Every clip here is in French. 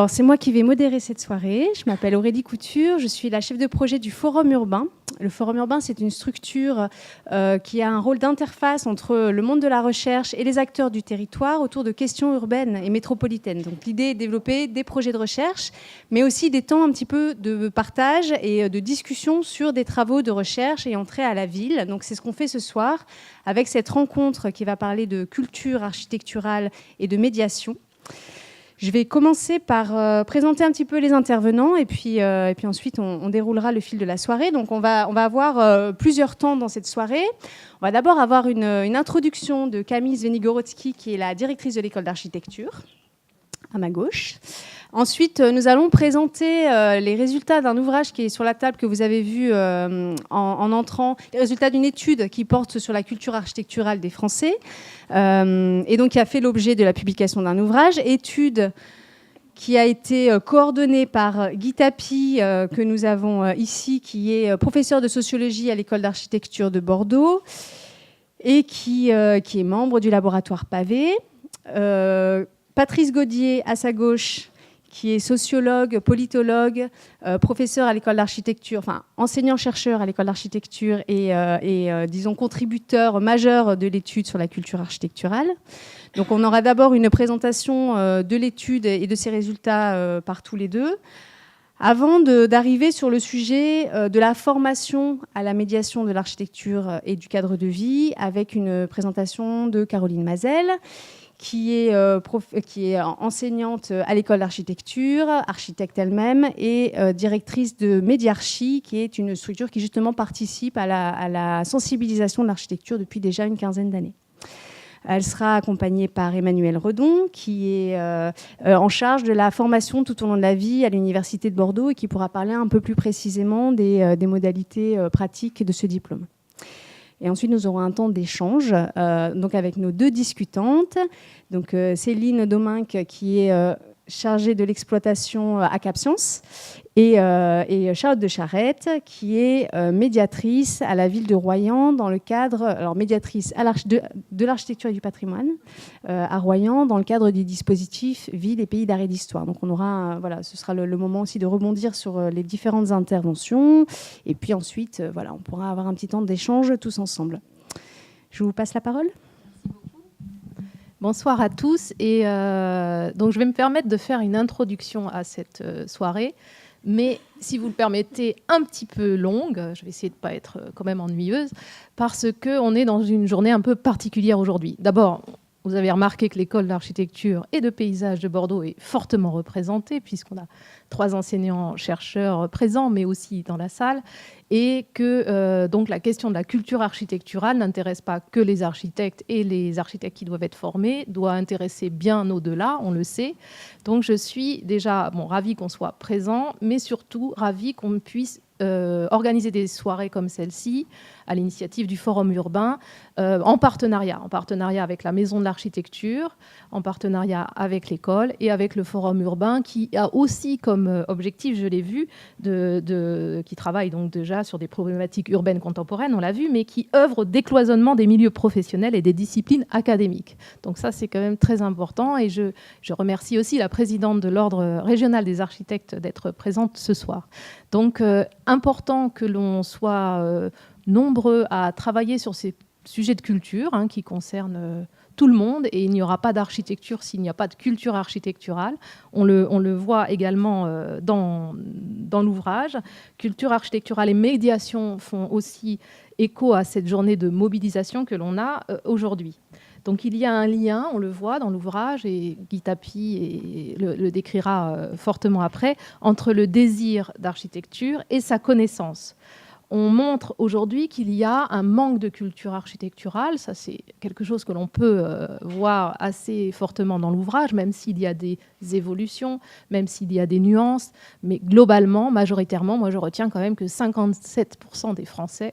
Alors, c'est moi qui vais modérer cette soirée. Je m'appelle Aurélie Couture, je suis la chef de projet du Forum Urbain. Le Forum Urbain, c'est une structure qui a un rôle d'interface entre le monde de la recherche et les acteurs du territoire autour de questions urbaines et métropolitaines. Donc, l'idée est de développer des projets de recherche, mais aussi des temps un petit peu de partage et de discussion sur des travaux de recherche ayant trait à la ville. Donc, c'est ce qu'on fait ce soir avec cette rencontre qui va parler de culture architecturale et de médiation. Je vais commencer par présenter un petit peu les intervenants et puis ensuite on déroulera le fil de la soirée. Donc on va avoir plusieurs temps dans cette soirée. On va d'abord avoir une introduction de Camille Svenigorowski qui est la directrice de l'école d'architecture, à ma gauche. Ensuite, nous allons présenter les résultats d'un ouvrage qui est sur la table que vous avez vu en entrant, les résultats d'une étude qui porte sur la culture architecturale des Français et donc qui a fait l'objet de la publication d'un ouvrage, étude qui a été coordonnée par Guy Tapie, que nous avons ici, qui est professeur de sociologie à l'école d'architecture de Bordeaux et qui est membre du laboratoire Pavé. Patrice Gaudier, à sa gauche, qui est sociologue, politologue, professeur à l'école d'architecture, enfin enseignant-chercheur à l'école d'architecture et disons contributeur majeur de l'étude sur la culture architecturale. Donc on aura d'abord une présentation de l'étude et de ses résultats par tous les deux, avant d'arriver sur le sujet de la formation à la médiation de l'architecture et du cadre de vie, avec une présentation de Caroline Mazel, qui est enseignante à l'école d'architecture, architecte elle-même, et directrice de Médiarchi, qui est une structure qui justement participe à la sensibilisation de l'architecture depuis déjà une quinzaine d'années. Elle sera accompagnée par Emmanuel Redon, qui est en charge de la formation tout au long de la vie à l'Université de Bordeaux et qui pourra parler un peu plus précisément des modalités pratiques de ce diplôme. Et ensuite, nous aurons un temps d'échange donc avec nos deux discutantes. Donc, Céline Domingue, qui est chargée de l'exploitation à Cap Science, et Charlotte de Charette, qui est médiatrice à la ville de Royan dans le cadre, alors médiatrice de l'architecture et du patrimoine à Royan dans le cadre du dispositif Ville et Pays d'arrêt d'histoire. Donc on aura, voilà, ce sera le moment aussi de rebondir sur les différentes interventions et puis ensuite, voilà, on pourra avoir un petit temps d'échange tous ensemble. Je vous passe la parole. Bonsoir à tous. Et donc je vais me permettre de faire une introduction à cette soirée, mais si vous le permettez, un petit peu longue. Je vais essayer de ne pas être quand même ennuyeuse, parce qu'on est dans une journée un peu particulière aujourd'hui. D'abord, vous avez remarqué que l'école d'architecture et de paysage de Bordeaux est fortement représentée, puisqu'on a 3 enseignants-chercheurs présents, mais aussi dans la salle, et que donc la question de la culture architecturale n'intéresse pas que les architectes et les architectes qui doivent être formés, doit intéresser bien au-delà, on le sait. Donc je suis déjà ravie qu'on soit présent, mais surtout ravie qu'on puisse organiser des soirées comme celle-ci, à l'initiative du Forum Urbain, en partenariat avec la Maison de l'Architecture, en partenariat avec l'école et avec le Forum Urbain, qui a aussi comme objectif, je l'ai vu, qui travaille donc déjà sur des problématiques urbaines contemporaines, on l'a vu, mais qui œuvre au décloisonnement des milieux professionnels et des disciplines académiques. Donc ça, c'est quand même très important, et je remercie aussi la présidente de l'Ordre régional des architectes d'être présente ce soir. Donc, important que l'on soit nombreux à travailler sur ces sujets de culture qui concernent tout le monde, et il n'y aura pas d'architecture s'il n'y a pas de culture architecturale. On le voit également dans l'ouvrage. Culture architecturale et médiation font aussi écho à cette journée de mobilisation que l'on a aujourd'hui. Donc il y a un lien, on le voit dans l'ouvrage, et Guy Tapie le décrira fortement après, entre le désir d'architecture et sa connaissance. On montre aujourd'hui qu'il y a un manque de culture architecturale. Ça, c'est quelque chose que l'on peut voir assez fortement dans l'ouvrage, même s'il y a des évolutions, même s'il y a des nuances. Mais globalement, majoritairement, moi, je retiens quand même que 57% des Français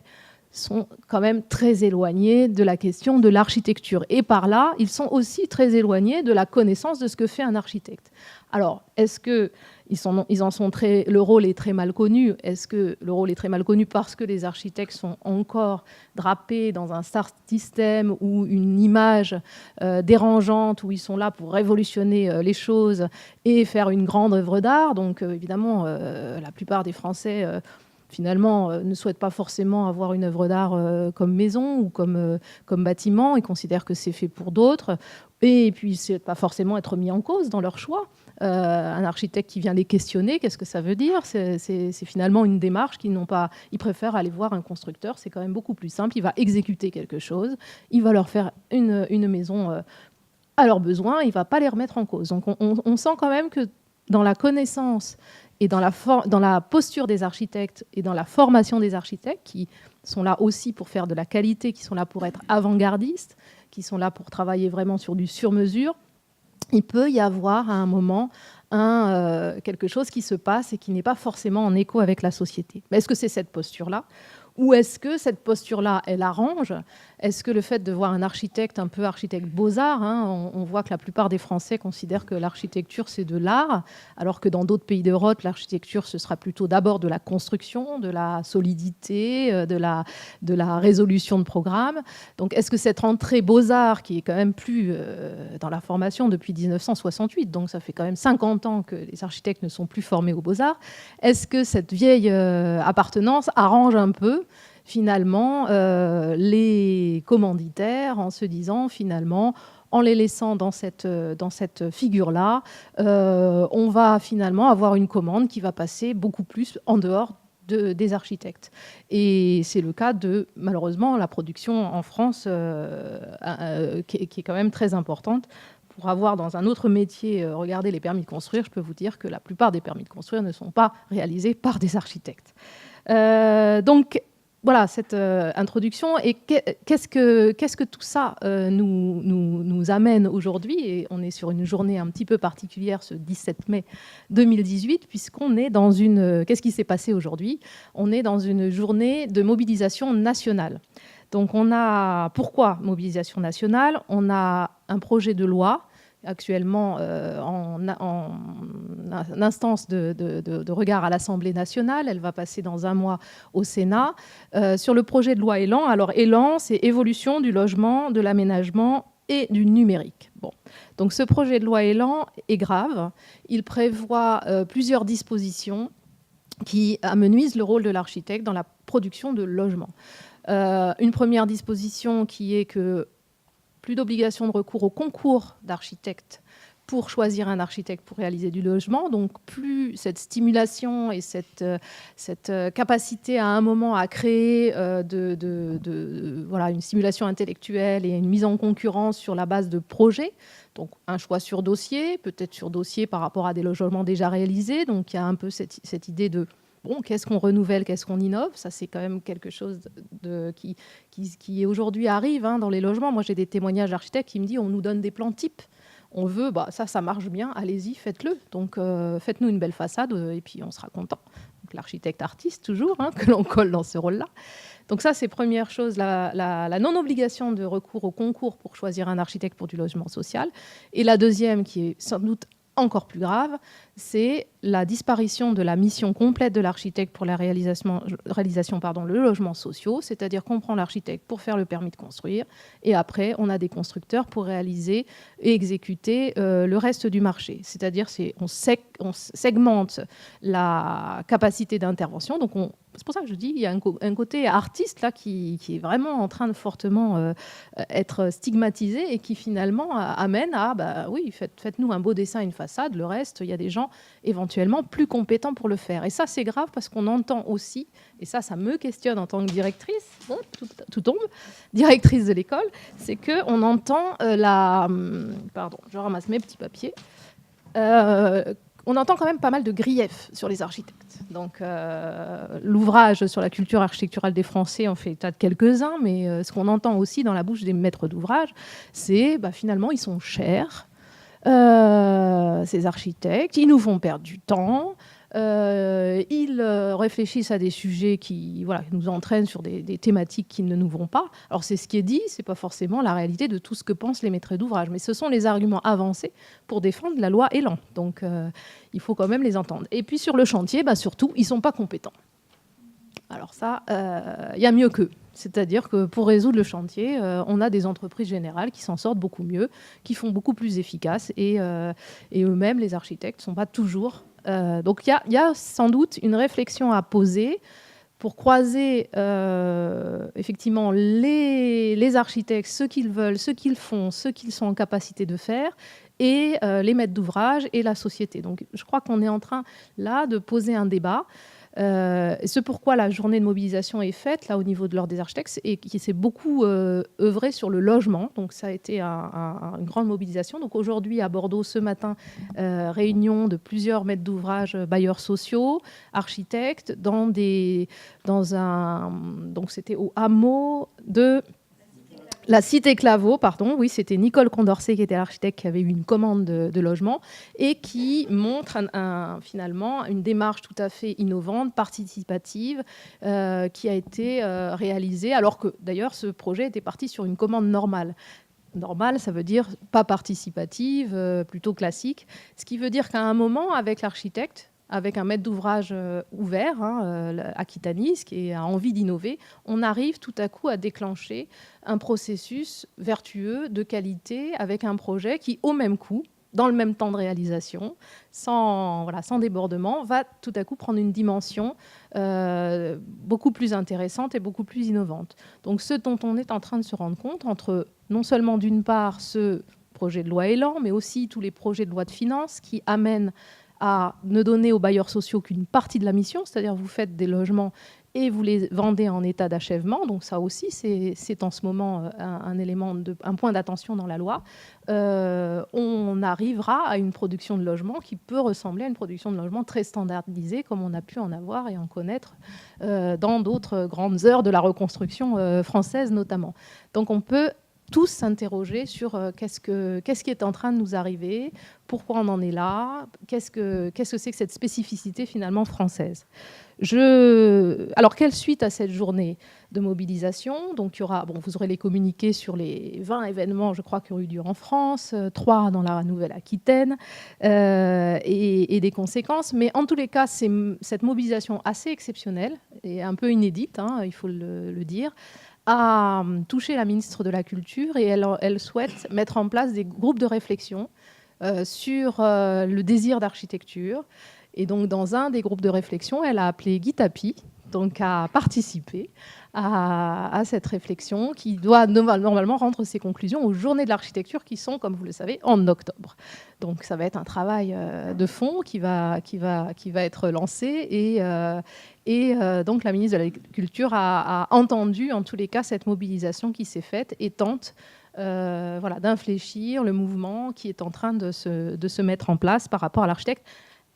sont quand même très éloignés de la question de l'architecture. Et par là, ils sont aussi très éloignés de la connaissance de ce que fait un architecte. Alors, est-ce que le rôle est très mal connu? Est-ce que le rôle est très mal connu parce que les architectes sont encore drapés dans un star system ou une image dérangeante, où ils sont là pour révolutionner les choses et faire une grande œuvre d'art? Donc, évidemment, la plupart des Français finalement, ne souhaitent pas forcément avoir une œuvre d'art comme maison ou comme bâtiment. Ils considèrent que c'est fait pour d'autres. Et puis, c'est pas forcément être mis en cause dans leur choix. Un architecte qui vient les questionner, qu'est-ce que ça veut dire? C'est finalement une démarche qu'ils n'ont pas. Ils préfèrent aller voir un constructeur. C'est quand même beaucoup plus simple. Il va exécuter quelque chose. Il va leur faire une maison à leurs besoins. Il ne va pas les remettre en cause. Donc, on sent quand même que dans la connaissance et dans la posture des architectes et dans la formation des architectes, qui sont là aussi pour faire de la qualité, qui sont là pour être avant-gardistes, qui sont là pour travailler vraiment sur du sur-mesure, il peut y avoir à un moment quelque chose qui se passe et qui n'est pas forcément en écho avec la société. Mais est-ce que c'est cette posture-là? Ou est-ce que cette posture-là, elle arrange? Est-ce que le fait de voir un architecte, un peu architecte beaux-arts, on voit que la plupart des Français considèrent que l'architecture, c'est de l'art, alors que dans d'autres pays d'Europe, l'architecture, ce sera plutôt d'abord de la construction, de la solidité, de la résolution de programmes. Donc, est-ce que cette entrée beaux-arts, qui est quand même plus dans la formation depuis 1968, donc ça fait quand même 50 ans que les architectes ne sont plus formés aux beaux-arts, est-ce que cette vieille appartenance arrange un peu finalement les commanditaires, en se disant finalement, en les laissant dans cette figure-là, on va finalement avoir une commande qui va passer beaucoup plus en dehors des architectes. Et c'est le cas de, malheureusement, la production en France qui est quand même très importante. Pour avoir dans un autre métier regardé les permis de construire, je peux vous dire que la plupart des permis de construire ne sont pas réalisés par des architectes. Donc, voilà cette introduction. Et qu'est-ce que tout ça nous amène aujourd'hui? Et on est sur une journée un petit peu particulière, ce 17 mai 2018, puisqu'on est dans une... Qu'est-ce qui s'est passé aujourd'hui? On est dans une journée de mobilisation nationale. Donc, pourquoi mobilisation nationale? On a un projet de loi actuellement en instance de regard à l'Assemblée nationale. Elle va passer dans un mois au Sénat sur le projet de loi ÉLAN. Alors, ÉLAN, c'est évolution du logement, de l'aménagement et du numérique. Bon. Donc, ce projet de loi ÉLAN est grave. Il prévoit plusieurs dispositions qui amenuisent le rôle de l'architecte dans la production de logements. Une première disposition qui est que plus d'obligation de recours au concours d'architectes pour choisir un architecte pour réaliser du logement. Donc, plus cette stimulation et cette capacité à un moment à créer voilà, une stimulation intellectuelle et une mise en concurrence sur la base de projets. Donc, un choix sur dossier, peut-être sur dossier par rapport à des logements déjà réalisés. Donc, il y a un peu cette idée de bon, qu'est-ce qu'on renouvelle, qu'est-ce qu'on innove? Ça, c'est quand même quelque chose qui aujourd'hui arrive dans les logements. Moi, j'ai des témoignages d'architectes qui me disent on nous donne des plans types. On veut, ça marche bien, allez-y, faites-le. Donc, faites-nous une belle façade et puis on sera content. Donc, l'architecte artiste, toujours, que l'on colle dans ce rôle-là. Donc ça, c'est première chose, la non-obligation de recours au concours pour choisir un architecte pour du logement social. Et la deuxième, qui est sans doute encore plus grave, c'est la disparition de la mission complète de l'architecte pour la réalisation le logement sociaux, c'est-à-dire qu'on prend l'architecte pour faire le permis de construire et après on a des constructeurs pour réaliser et exécuter le reste du marché. C'est-à-dire on segmente la capacité d'intervention. Donc c'est pour ça que je dis il y a un côté artiste là qui est vraiment en train de fortement être stigmatisé et qui finalement amène à oui, faites-nous un beau dessin, une façade, le reste, il y a des gens éventuellement plus compétents pour le faire. Et ça, c'est grave parce qu'on entend aussi, et ça me questionne en tant que directrice, tout tombe, directrice de l'école, c'est qu'on entend pardon, je ramasse mes petits papiers. On entend quand même pas mal de griefs sur les architectes. Donc, l'ouvrage sur la culture architecturale des Français en fait état de quelques-uns, mais ce qu'on entend aussi dans la bouche des maîtres d'ouvrage, c'est finalement, ils sont chers, ces architectes, ils nous font perdre du temps, Ils réfléchissent à des sujets qui nous entraînent sur des thématiques qui ne nous vont pas. Alors c'est ce qui est dit, c'est pas forcément la réalité de tout ce que pensent les maîtres d'ouvrage, mais ce sont les arguments avancés pour défendre la loi Elan. Donc il faut quand même les entendre. Et puis sur le chantier, surtout, ils sont pas compétents. Alors ça, il y a mieux qu'eux. C'est-à-dire que pour résoudre le chantier, on a des entreprises générales qui s'en sortent beaucoup mieux, qui font beaucoup plus efficace, et eux-mêmes, les architectes, ne sont pas toujours... donc il y a sans doute une réflexion à poser pour croiser effectivement les architectes, ce qu'ils veulent, ce qu'ils font, ce qu'ils sont en capacité de faire, et les maîtres d'ouvrage et la société. Donc je crois qu'on est en train là de poser un débat. C'est pourquoi la journée de mobilisation est faite là au niveau de l'ordre des architectes et qui s'est beaucoup œuvré sur le logement. Donc ça a été une grande mobilisation. Donc aujourd'hui à Bordeaux ce matin, réunion de plusieurs maîtres d'ouvrage, bailleurs sociaux, architectes donc c'était au hameau de la cité Claveau, pardon, oui, c'était Nicole Condorcet qui était l'architecte qui avait eu une commande de logement et qui montre finalement une démarche tout à fait innovante, participative, qui a été réalisée, alors que d'ailleurs ce projet était parti sur une commande normale. Normale, ça veut dire pas participative, plutôt classique, ce qui veut dire qu'à un moment, avec l'architecte, avec un maître d'ouvrage ouvert, Aquitanis, qui a envie d'innover, on arrive tout à coup à déclencher un processus vertueux, de qualité, avec un projet qui, au même coût, dans le même temps de réalisation, sans débordement, va tout à coup prendre une dimension beaucoup plus intéressante et beaucoup plus innovante. Donc ce dont on est en train de se rendre compte, entre non seulement d'une part ce projet de loi Elan, mais aussi tous les projets de loi de finances qui amènent à ne donner aux bailleurs sociaux qu'une partie de la mission, c'est-à-dire vous faites des logements et vous les vendez en état d'achèvement. Donc ça aussi, c'est en ce moment un point d'attention dans la loi. On arrivera à une production de logements qui peut ressembler à une production de logements très standardisée, comme on a pu en avoir et en connaître dans d'autres grandes heures de la reconstruction française notamment. Donc on peut tous s'interroger sur qu'est-ce qui est en train de nous arriver, pourquoi on en est là, qu'est-ce que c'est que cette spécificité finalement française. Alors, quelle suite à cette journée de mobilisation? Donc, vous aurez les communiqués sur les 20 événements, je crois, qui ont eu lieu en France, 3 dans la Nouvelle-Aquitaine, et des conséquences. Mais en tous les cas, c'est cette mobilisation assez exceptionnelle et un peu inédite, il faut le dire, a touché la ministre de la Culture et elle souhaite mettre en place des groupes de réflexion sur le désir d'architecture. Et donc, dans un des groupes de réflexion, elle a appelé Guy Tapie donc à participer à cette réflexion qui doit normalement rendre ses conclusions aux Journées de l'architecture qui sont, comme vous le savez, en octobre. Donc ça va être un travail de fond qui va être lancé et donc la ministre de la Culture a entendu en tous les cas cette mobilisation qui s'est faite et tente d'infléchir le mouvement qui est en train de se mettre en place par rapport à l'architecte.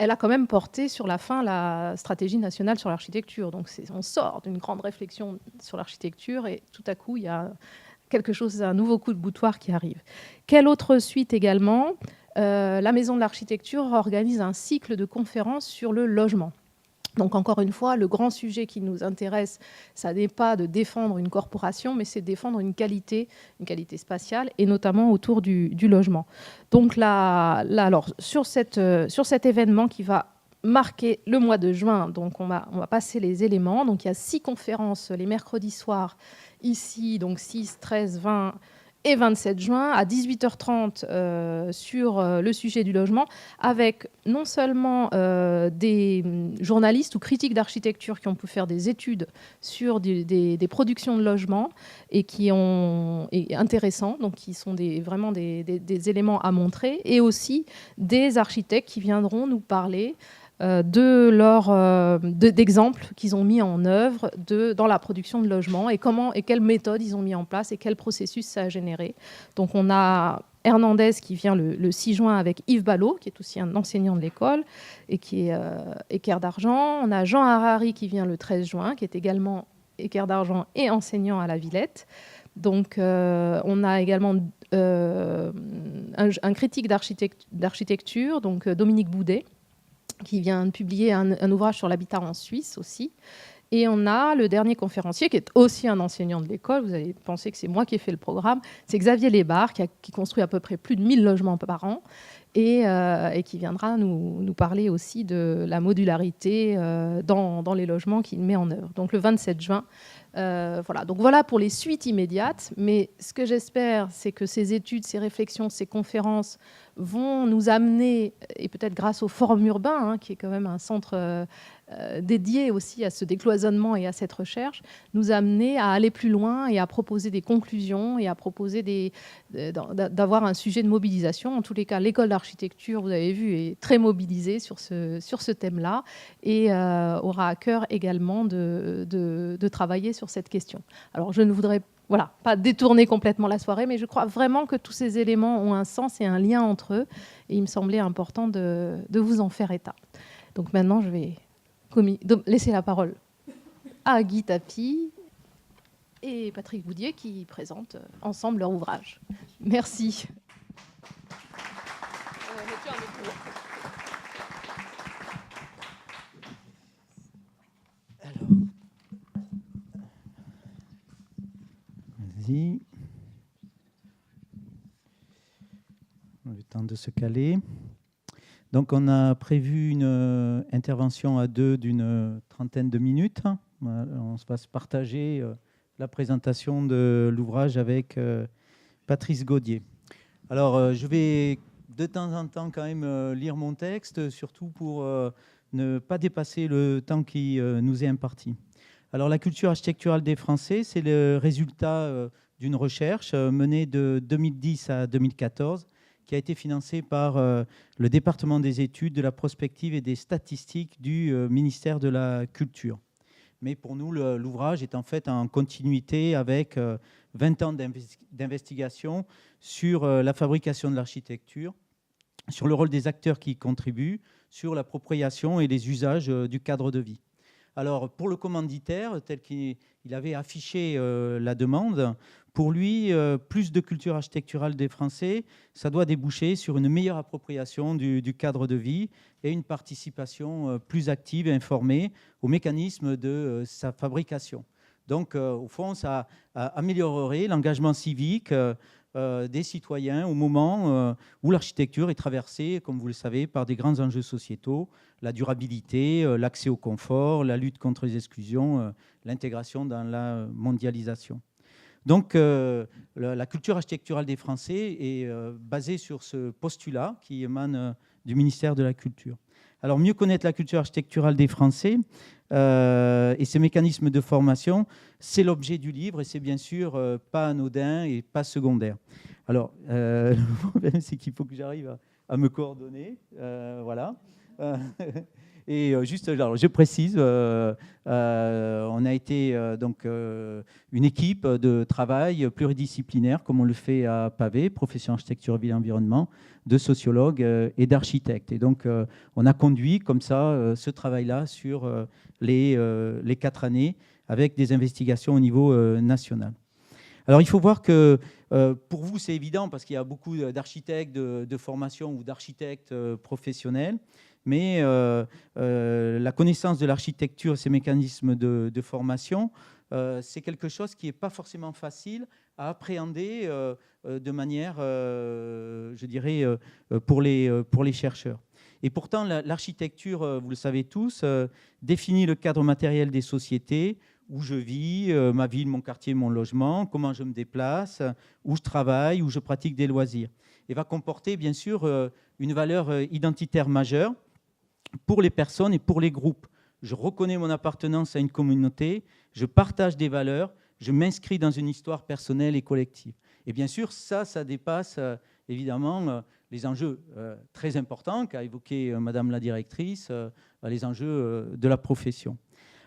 Elle a quand même porté sur la fin la stratégie nationale sur l'architecture. Donc on sort d'une grande réflexion sur l'architecture et tout à coup, il y a un nouveau coup de boutoir qui arrive. Quelle autre suite également? La Maison de l'Architecture organise un cycle de conférences sur le logement. Donc encore une fois, le grand sujet qui nous intéresse, ça n'est pas de défendre une corporation, mais c'est de défendre une qualité spatiale, et notamment autour du logement. Donc alors, sur cet événement qui va marquer le mois de juin, donc on va passer les éléments. Donc il y a 6 conférences les mercredis soirs, ici, donc 6, 13, 20 et 27 juin à 18h30 sur le sujet du logement, avec non seulement des journalistes ou critiques d'architecture qui ont pu faire des études sur des productions de logements et qui sont intéressants, donc qui sont vraiment des éléments à montrer, et aussi des architectes qui viendront nous parler d'exemples qu'ils ont mis en œuvre dans la production de logements et quelles méthodes ils ont mis en place et quel processus ça a généré. Donc on a Hernandez qui vient le 6 juin avec Yves Ballot, qui est aussi un enseignant de l'école et qui est équerre d'argent. On a Jean Harari qui vient le 13 juin, qui est également équerre d'argent et enseignant à la Villette. Donc on a également un critique d'architecture, donc Dominique Boudet, qui vient de publier un ouvrage sur l'habitat en Suisse aussi. Et on a le dernier conférencier, qui est aussi un enseignant de l'école. Vous allez penser que c'est moi qui ai fait le programme. C'est Xavier Lébar, qui construit à peu près plus de 1000 logements par an et qui viendra nous parler aussi de la modularité dans les logements qu'il met en œuvre. Donc le 27 juin. Voilà. Donc voilà pour les suites immédiates. Mais ce que j'espère, c'est que ces études, ces réflexions, ces conférences vont nous amener, et peut-être grâce au Forum urbain, qui est quand même un centre dédié aussi à ce décloisonnement et à cette recherche, nous amener à aller plus loin et à proposer des conclusions et à proposer d'avoir un sujet de mobilisation. En tous les cas, l'école d'architecture, vous avez vu, est très mobilisée sur ce thème-là et aura à cœur également de travailler sur cette question. Alors, je ne voudrais pas détourner complètement la soirée, mais je crois vraiment que tous ces éléments ont un sens et un lien entre eux, et il me semblait important de vous en faire état. Donc maintenant, je vais laisser la parole à Guy Tapie et Patrick Boudier qui présentent ensemble leur ouvrage. Merci. Alors, vas-y. Le temps de se caler. Donc, on a prévu une intervention à deux d'une trentaine de minutes. On va se partager la présentation de l'ouvrage avec Patrice Gaudier. Alors, je vais de temps en temps quand même lire mon texte, surtout pour ne pas dépasser le temps qui nous est imparti. Alors, la culture architecturale des Français, c'est le résultat d'une recherche menée de 2010 à 2014, qui a été financé par le département des études, de la prospective et des statistiques du ministère de la Culture. Mais pour nous, l'ouvrage est en fait en continuité avec 20 ans d'investigation sur la fabrication de l'architecture, sur le rôle des acteurs qui y contribuent, sur l'appropriation et les usages du cadre de vie. Alors, pour le commanditaire, tel qu'il avait affiché la demande, pour lui, plus de culture architecturale des Français, ça doit déboucher sur une meilleure appropriation du cadre de vie et une participation plus active et informée au mécanisme de sa fabrication. Donc, au fond, ça améliorerait l'engagement civique des citoyens au moment où l'architecture est traversée, comme vous le savez, par des grands enjeux sociétaux, la durabilité, l'accès au confort, la lutte contre les exclusions, l'intégration dans la mondialisation. Donc, la culture architecturale des Français est basée sur ce postulat qui émane du ministère de la Culture. Alors, mieux connaître la culture architecturale des Français et ses mécanismes de formation, c'est l'objet du livre et c'est bien sûr pas anodin et pas secondaire. Alors, le problème, c'est qu'il faut que j'arrive à me coordonner. Voilà. Et juste, alors, je précise, on a été donc une équipe de travail pluridisciplinaire, comme on le fait à Pavé, profession architecture, ville et environnement, de sociologues et d'architectes. Et donc, on a conduit comme ça ce travail-là sur les 4 années avec des investigations au niveau national. Alors, il faut voir que pour vous, c'est évident parce qu'il y a beaucoup d'architectes de formation ou d'architectes professionnels. Mais la connaissance de l'architecture et ses mécanismes de formation, c'est quelque chose qui n'est pas forcément facile à appréhender de manière, je dirais, pour les chercheurs. Et pourtant, l'architecture, vous le savez tous, définit le cadre matériel des sociétés, où je vis, ma ville, mon quartier, mon logement, comment je me déplace, où je travaille, où je pratique des loisirs. Et va comporter, bien sûr, une valeur identitaire majeure pour les personnes et pour les groupes. Je reconnais mon appartenance à une communauté, je partage des valeurs, je m'inscris dans une histoire personnelle et collective. Et bien sûr, ça dépasse évidemment les enjeux très importants qu'a évoqué Madame la directrice, les enjeux de la profession.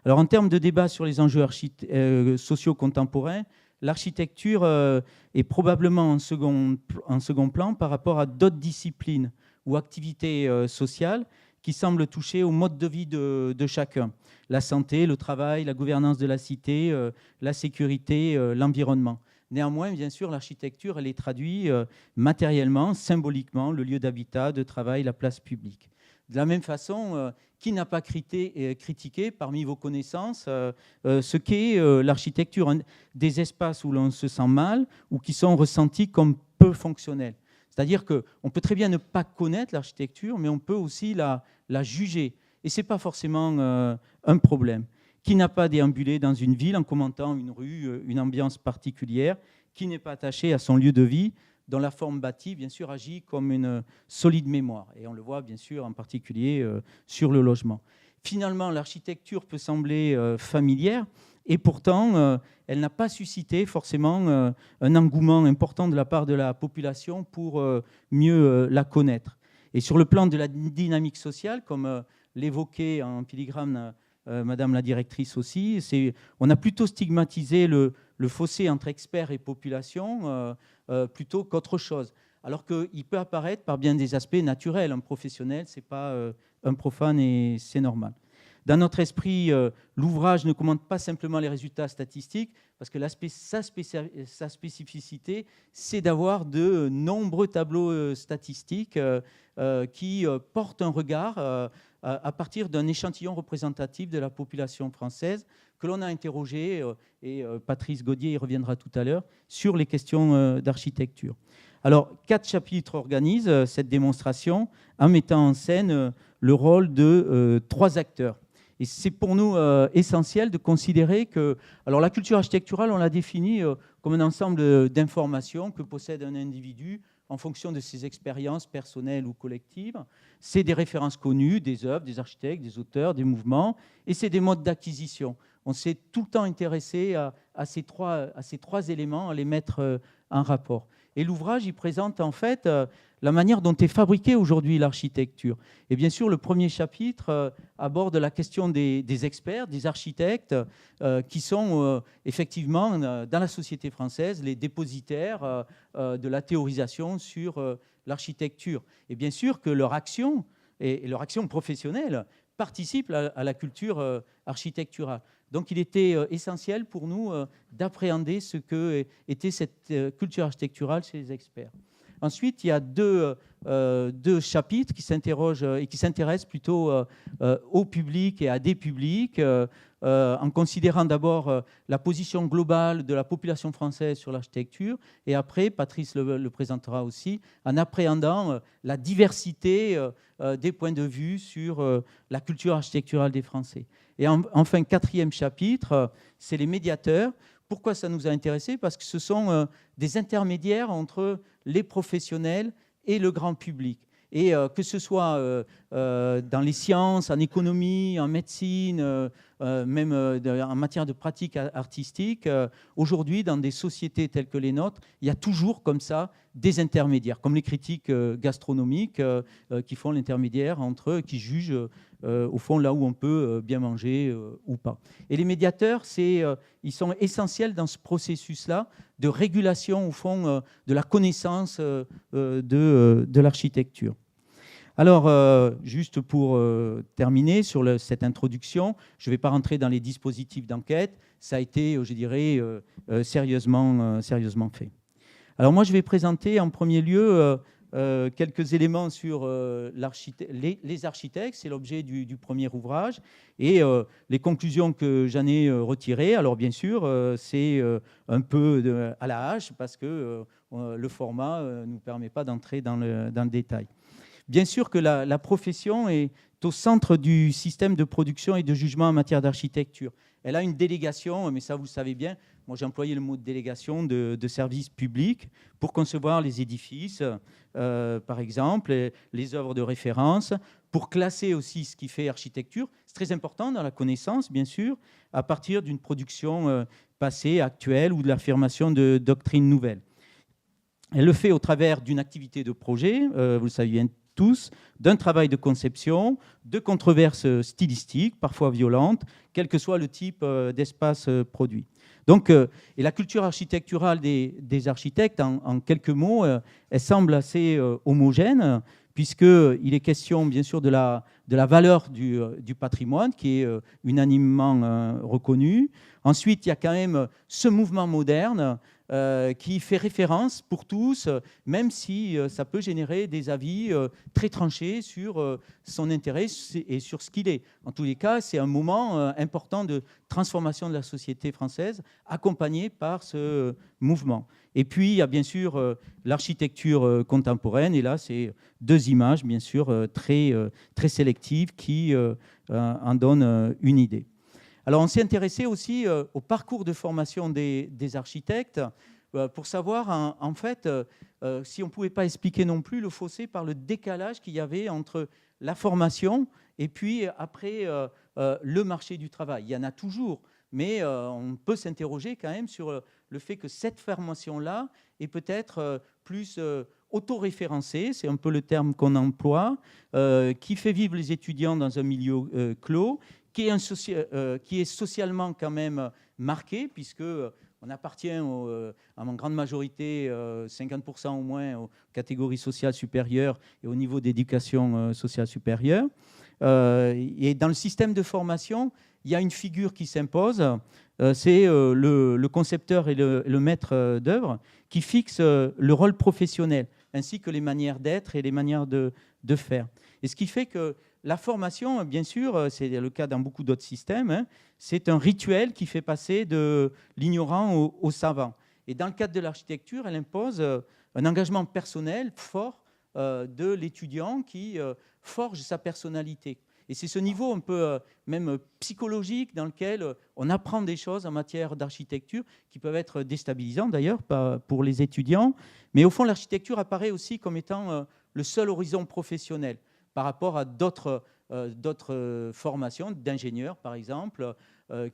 Alors, en termes de débat sur les enjeux sociaux contemporains, l'architecture est probablement en second plan par rapport à d'autres disciplines ou activités sociales qui semblent toucher au mode de vie de chacun. La santé, le travail, la gouvernance de la cité, la sécurité, l'environnement. Néanmoins, bien sûr, l'architecture, elle est traduite matériellement, symboliquement, le lieu d'habitat, de travail, la place publique. De la même façon, qui n'a pas critiqué parmi vos connaissances ce qu'est l'architecture des espaces où l'on se sent mal ou qui sont ressentis comme peu fonctionnels. C'est-à-dire qu'on peut très bien ne pas connaître l'architecture, mais on peut aussi la juger. Et ce n'est pas forcément un problème. Qui n'a pas déambulé dans une ville en commentant une rue, une ambiance particulière, qui n'est pas attaché à son lieu de vie, dont la forme bâtie, bien sûr, agit comme une solide mémoire. Et on le voit, bien sûr, en particulier sur le logement. Finalement, l'architecture peut sembler familière, et pourtant, elle n'a pas suscité forcément un engouement important de la part de la population pour mieux la connaître. Et sur le plan de la dynamique sociale, comme l'évoquait en filigrane Madame la directrice aussi, on a plutôt stigmatisé le fossé entre experts et population plutôt qu'autre chose. Alors qu'il peut apparaître par bien des aspects naturels. Un professionnel, ce n'est pas un profane et c'est normal. Dans notre esprit, l'ouvrage ne commente pas simplement les résultats statistiques, parce que sa spécificité, c'est d'avoir de nombreux tableaux statistiques qui portent un regard à partir d'un échantillon représentatif de la population française que l'on a interrogé, et Patrice Gaudier y reviendra tout à l'heure, sur les questions d'architecture. Alors, 4 chapitres organisent cette démonstration en mettant en scène le rôle de 3 acteurs. Et c'est pour nous essentiel de considérer que la culture architecturale, on l'a définie comme un ensemble d'informations que possède un individu en fonction de ses expériences personnelles ou collectives. C'est des références connues, des œuvres, des architectes, des auteurs, des mouvements, et c'est des modes d'acquisition. On s'est tout le temps intéressé à ces trois éléments, à les mettre en rapport. Et l'ouvrage, il présente en fait la manière dont est fabriquée aujourd'hui l'architecture. Et bien sûr, le premier chapitre aborde la question des experts, des architectes, qui sont effectivement, dans la société française, les dépositaires de la théorisation sur l'architecture. Et bien sûr que leur action, et leur action professionnelle, participent à la culture architecturale. Donc il était essentiel pour nous d'appréhender ce qu'était cette culture architecturale chez les experts. Ensuite, il y a deux chapitres qui s'interrogent et qui s'intéressent plutôt au public et à des publics, en considérant d'abord la position globale de la population française sur l'architecture, et après, Patrice le présentera aussi, en appréhendant la diversité des points de vue sur la culture architecturale des Français. Et enfin, 4e chapitre, c'est les médiateurs. Pourquoi ça nous a intéressés? Parce que ce sont des intermédiaires entre les professionnels et le grand public. Et que ce soit dans les sciences, en économie, en médecine, même en matière de pratique artistique, aujourd'hui, dans des sociétés telles que les nôtres, il y a toujours comme ça des intermédiaires, comme les critiques gastronomiques qui font l'intermédiaire entre eux, qui jugent au fond là où on peut bien manger ou pas. Et les médiateurs, ils sont essentiels dans ce processus-là de régulation au fond de la connaissance de l'architecture. Alors, juste pour terminer sur cette introduction, je ne vais pas rentrer dans les dispositifs d'enquête. Ça a été, je dirais, sérieusement fait. Alors moi, je vais présenter en premier lieu quelques éléments sur les architectes. C'est l'objet du premier ouvrage. Et les conclusions que j'en ai retirées, alors bien sûr, c'est un peu à la hache parce que le format ne nous permet pas d'entrer dans le détail. Bien sûr que la profession est au centre du système de production et de jugement en matière d'architecture. Elle a une délégation, mais ça vous le savez bien. Moi, j'ai employé le mot de délégation de services publics pour concevoir les édifices, par exemple, les œuvres de référence, pour classer aussi ce qui fait architecture. C'est très important dans la connaissance, bien sûr, à partir d'une production passée, actuelle ou de l'affirmation de doctrines nouvelles. Elle le fait au travers d'une activité de projet, vous le savez bien tous, d'un travail de conception, de controverses stylistiques, parfois violentes, quel que soit le type d'espace produit. Donc, et la culture architecturale des architectes, en quelques mots, elle semble assez homogène, puisqu'il est question, bien sûr, de la de la valeur du patrimoine qui est unanimement reconnu. Ensuite, il y a quand même ce mouvement moderne qui fait référence pour tous, même si ça peut générer des avis très tranchés sur son intérêt et sur ce qu'il est. En tous les cas, c'est un moment important de transformation de la société française, accompagné par ce mouvement. Et puis, il y a bien sûr l'architecture contemporaine, et là, c'est 2 images, bien sûr, très sélectives, qui en donnent une idée. Alors, on s'est intéressé aussi au parcours de formation des architectes pour savoir, en fait, si on ne pouvait pas expliquer non plus le fossé par le décalage qu'il y avait entre la formation et puis après le marché du travail. Il y en a toujours, mais on peut s'interroger quand même sur le fait que cette formation-là est peut-être plus autoréférencée, c'est un peu le terme qu'on emploie, qui fait vivre les étudiants dans un milieu clos, qui est socialement quand même marqué, puisque on appartient en grande majorité, 50% au moins, aux catégories sociales supérieures et au niveau d'éducation sociale supérieure. Et dans le système de formation, il y a une figure qui s'impose, c'est le concepteur et le maître d'œuvre qui fixe le rôle professionnel, ainsi que les manières d'être et les manières de faire. Et ce qui fait que la formation, bien sûr, c'est le cas dans beaucoup d'autres systèmes, c'est un rituel qui fait passer de l'ignorant au savant. Et dans le cadre de l'architecture, elle impose un engagement personnel fort de l'étudiant qui forge sa personnalité. Et c'est ce niveau un peu même psychologique dans lequel on apprend des choses en matière d'architecture qui peuvent être déstabilisantes d'ailleurs pour les étudiants. Mais au fond, l'architecture apparaît aussi comme étant le seul horizon professionnel par rapport à d'autres formations d'ingénieurs, par exemple,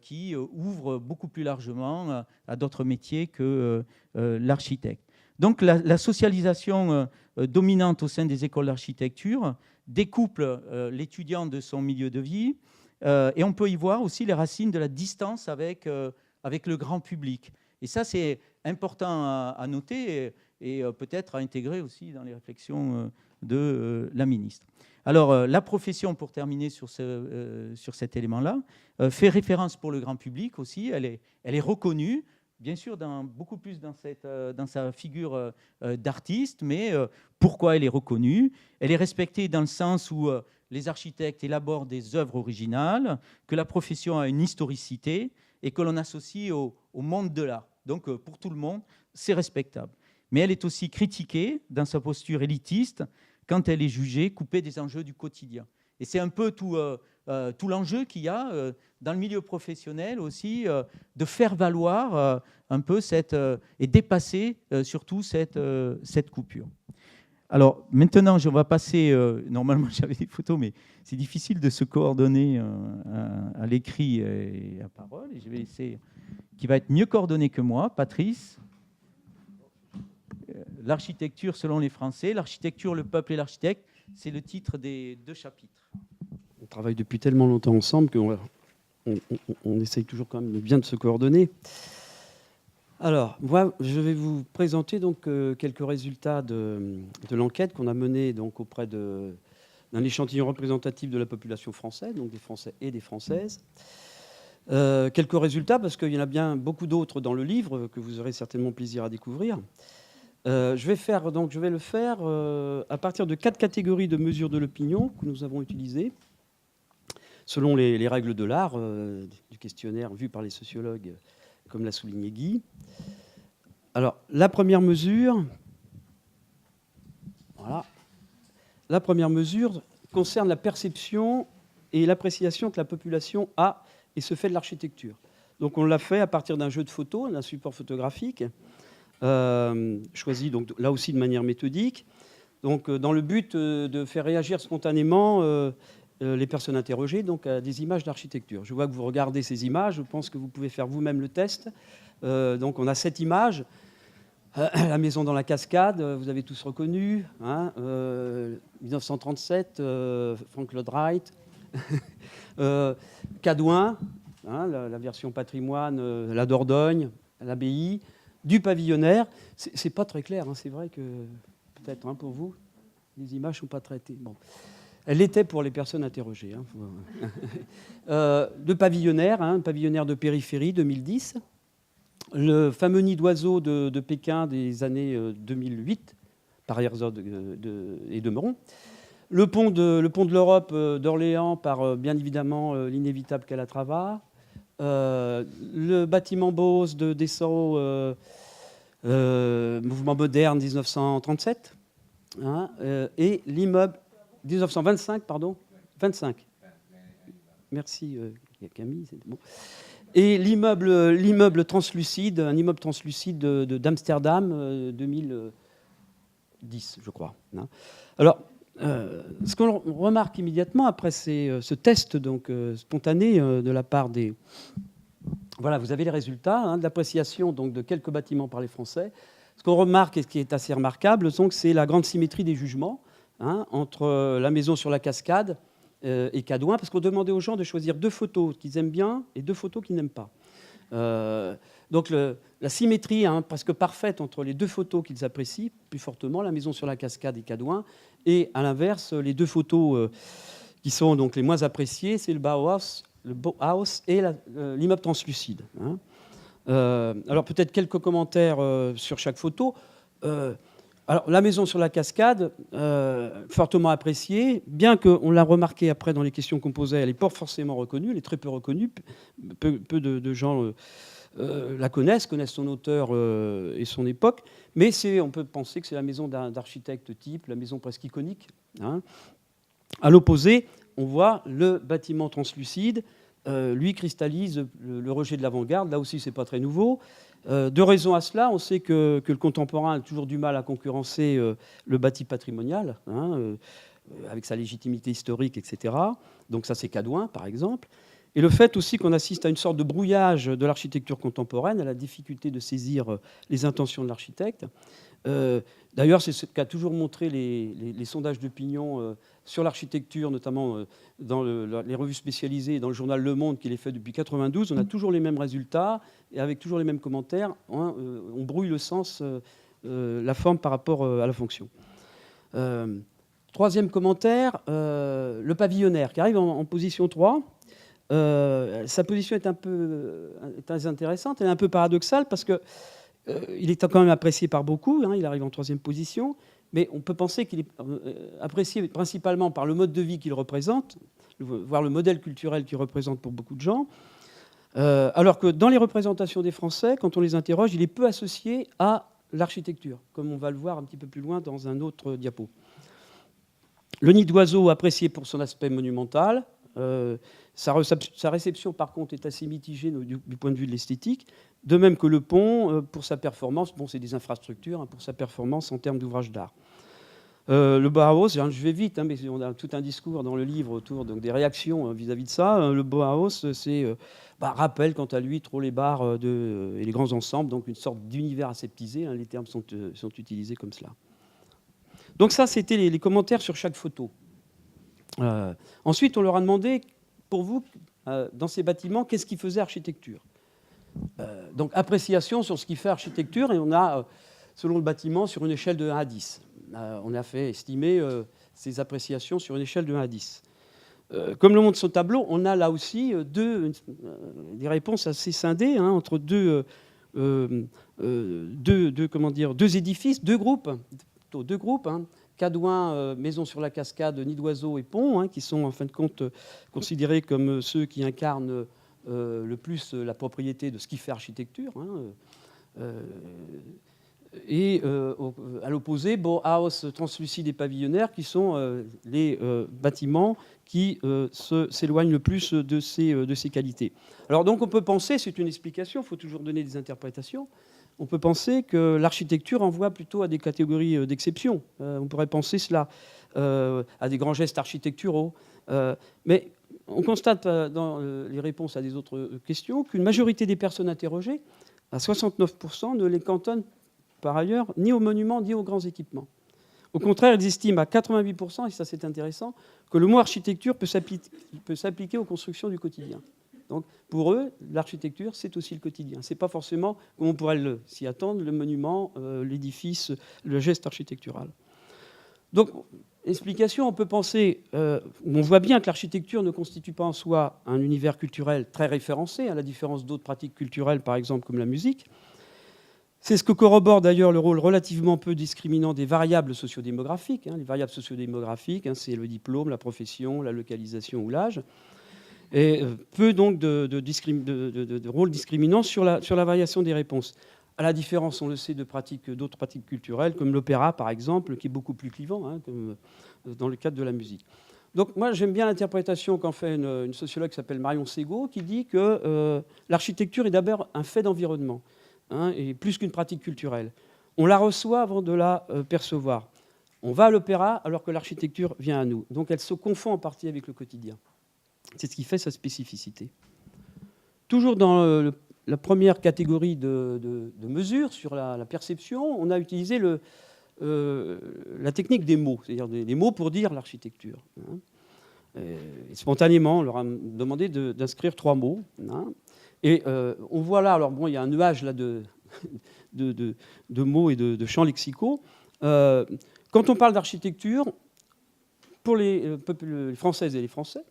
qui ouvrent beaucoup plus largement à d'autres métiers que l'architecte. Donc la socialisation dominante au sein des écoles d'architecture découple l'étudiant de son milieu de vie, et on peut y voir aussi les racines de la distance avec le grand public. Et ça, c'est important à noter et peut-être à intégrer aussi dans les réflexions de la ministre. Alors, la profession, pour terminer sur cet élément-là, fait référence pour le grand public aussi. Elle est reconnue, bien sûr, beaucoup plus dans sa figure d'artiste, mais pourquoi elle est reconnue? Elle est respectée dans le sens où les architectes élaborent des œuvres originales, que la profession a une historicité et que l'on associe au monde de l'art. Donc, pour tout le monde, c'est respectable. Mais elle est aussi critiquée dans sa posture élitiste quand elle est jugée coupée des enjeux du quotidien. Et c'est un peu tout l'enjeu qu'il y a dans le milieu professionnel aussi, de faire valoir un peu et dépasser surtout cette coupure. Alors maintenant, on va passer, normalement j'avais des photos, mais c'est difficile de se coordonner à l'écrit et à parole. Et je vais essayer, qui va être mieux coordonné que moi, Patrice. L'architecture selon les Français, l'architecture, le peuple et l'architecte, c'est le titre des 2 chapitres. On travaille depuis tellement longtemps ensemble qu'on essaye toujours quand même bien de se coordonner. Alors, moi, je vais vous présenter donc quelques résultats de l'enquête qu'on a menée donc auprès d'un échantillon représentatif de la population française, donc des Français et des Françaises. Quelques résultats, parce qu'il y en a bien beaucoup d'autres dans le livre que vous aurez certainement plaisir à découvrir. Je vais le faire à partir de 4 catégories de mesures de l'opinion que nous avons utilisées, selon les règles de l'art, du questionnaire vu par les sociologues, comme l'a souligné Guy. Alors, la première mesure concerne la perception et l'appréciation que la population a et se fait de l'architecture. Donc, on l'a fait à partir d'un jeu de photos, d'un support photographique, choisi donc là aussi de manière méthodique, donc dans le but de faire réagir spontanément les personnes interrogées donc à des images d'architecture. Je vois que vous regardez ces images, je pense que vous pouvez faire vous-même le test. Donc on a 7 images. La maison dans la cascade, vous avez tous reconnu, 1937, Frank Lloyd Wright, Cadouin, la version patrimoine, la Dordogne, l'abbaye, du pavillonnaire. C'est pas très clair, c'est vrai que peut-être pour vous, les images ne sont pas traitées. Bon. Elle l'était pour les personnes interrogées. Le pavillonnaire, pavillonnaire de périphérie 2010. Le fameux nid d'oiseaux de Pékin des années 2008, par Herzog et de Meuron. Le pont de l'Europe d'Orléans par, bien évidemment, l'inévitable Calatrava. Le bâtiment Bose de Dessau, mouvement moderne 1937. Et l'immeuble 1925, pardon, 25. Merci Camille, c'est bon. Et l'immeuble translucide, un immeuble translucide d'Amsterdam, 2010, je crois. Alors, ce qu'on remarque immédiatement après ce test donc, spontané de la part des... Voilà, vous avez les résultats d'appréciation donc, de quelques bâtiments par les Français. Ce qu'on remarque et ce qui est assez remarquable, c'est la grande symétrie des jugements entre la maison sur la cascade et Cadouin, parce qu'on demandait aux gens de choisir 2 photos qu'ils aiment bien et 2 photos qu'ils n'aiment pas. Donc la symétrie presque parfaite entre les 2 photos qu'ils apprécient plus fortement, la maison sur la cascade et Cadouin, et à l'inverse, les 2 photos qui sont donc les moins appréciées, c'est le Bauhaus et l'immeuble translucide. Alors peut-être quelques commentaires sur chaque photo. Alors, la maison sur la cascade, fortement appréciée, bien qu'on l'a remarqué après dans les questions qu'on posait, elle n'est pas forcément reconnue, elle est très peu reconnue. Peu de gens la connaissent son auteur et son époque, mais on peut penser que c'est la maison d'architecte type, la maison presque iconique. À l'opposé, on voit le bâtiment translucide, lui cristallise le rejet de l'avant-garde, là aussi c'est pas très nouveau. 2 raisons à cela. On sait que le contemporain a toujours du mal à concurrencer le bâti patrimonial, avec sa légitimité historique, etc. Donc ça, c'est Cadouin, par exemple. Et le fait aussi qu'on assiste à une sorte de brouillage de l'architecture contemporaine, à la difficulté de saisir les intentions de l'architecte. D'ailleurs, c'est ce qu'a toujours montré les sondages d'opinion sur l'architecture, notamment dans les revues spécialisées et dans le journal Le Monde, qui est fait depuis 1992. On a toujours les mêmes résultats et avec toujours les mêmes commentaires. On brouille le sens, la forme par rapport à la fonction. 3e commentaire, le pavillonnaire, qui arrive en position 3. Sa position est très intéressante, elle est un peu paradoxale, parce que il est quand même apprécié par beaucoup, il arrive en 3e position, mais on peut penser qu'il est apprécié principalement par le mode de vie qu'il représente, voire le modèle culturel qu'il représente pour beaucoup de gens, alors que dans les représentations des Français, quand on les interroge, il est peu associé à l'architecture, comme on va le voir un petit peu plus loin dans un autre diapo. Le nid d'oiseau apprécié pour son aspect monumental. Sa réception, par contre, est assez mitigée du point de vue de l'esthétique, de même que le pont, pour sa performance, c'est des infrastructures, pour sa performance en termes d'ouvrage d'art. Le Bauhaus, je vais vite, mais on a tout un discours dans le livre autour des réactions vis-à-vis de ça. Le Bauhaus, rappelle quant à lui trop les bars et les grands ensembles, donc une sorte d'univers aseptisé, les termes sont utilisés comme cela. Donc ça, c'était les commentaires sur chaque photo. Ensuite, on leur a demandé, pour vous, dans ces bâtiments, qu'est-ce qui faisait architecture ? Donc, appréciation sur ce qui fait architecture, et on a, selon le bâtiment, sur une échelle de 1 à 10. On a fait estimer ces appréciations sur une échelle de 1 à 10. Comme le montre ce tableau, on a là aussi des réponses assez scindées entre deux édifices, deux groupes. Cadouin, Maison sur la Cascade, Nid d'Oiseau et Pont, qui sont en fin de compte considérés comme ceux qui incarnent le plus la propriété de ce qui fait architecture. Et à l'opposé, Bauhaus, Translucide et Pavillonnaire, qui sont les bâtiments qui s'éloignent le plus de ces qualités. Alors donc on peut penser, c'est une explication, il faut toujours donner des interprétations, on peut penser que l'architecture envoie plutôt à des catégories d'exception. On pourrait penser cela à des grands gestes architecturaux. Mais on constate dans les réponses à des autres questions qu'une majorité des personnes interrogées, à 69%, ne les cantonnent par ailleurs ni aux monuments ni aux grands équipements. Au contraire, ils estiment à 88%, et ça c'est intéressant, que le mot architecture peut s'appliquer aux constructions du quotidien. Donc, pour eux, l'architecture, c'est aussi le quotidien. Ce n'est pas forcément, comme on pourrait s'y attendre, le monument, l'édifice, le geste architectural. Donc, Explication, on peut penser, on voit bien que l'architecture ne constitue pas en soi un univers culturel très référencé, à la différence d'autres pratiques culturelles, par exemple comme la musique. C'est ce que corrobore d'ailleurs le rôle relativement peu discriminant des variables sociodémographiques. Les variables sociodémographiques, c'est le diplôme, la profession, la localisation ou l'âge. Et peu donc de rôle discriminant sur la variation des réponses. À la différence, on le sait, d'autres pratiques culturelles, comme l'opéra par exemple, qui est beaucoup plus clivant, comme dans le cadre de la musique. Donc moi j'aime bien l'interprétation qu'en fait une sociologue qui s'appelle Marion Ségaud, qui dit que l'architecture est d'abord un fait d'environnement, et plus qu'une pratique culturelle. On la reçoit avant de la percevoir. On va à l'opéra alors que l'architecture vient à nous. Donc elle se confond en partie avec le quotidien. C'est ce qui fait sa spécificité. Toujours dans la première catégorie de mesures sur la perception, on a utilisé la technique des mots, c'est-à-dire des mots pour dire l'architecture. Et spontanément, on leur a demandé d'inscrire 3 mots. Et on voit là, alors bon, il y a un nuage là de mots et de champs lexicaux. Quand on parle d'architecture, pour les Françaises et les Français,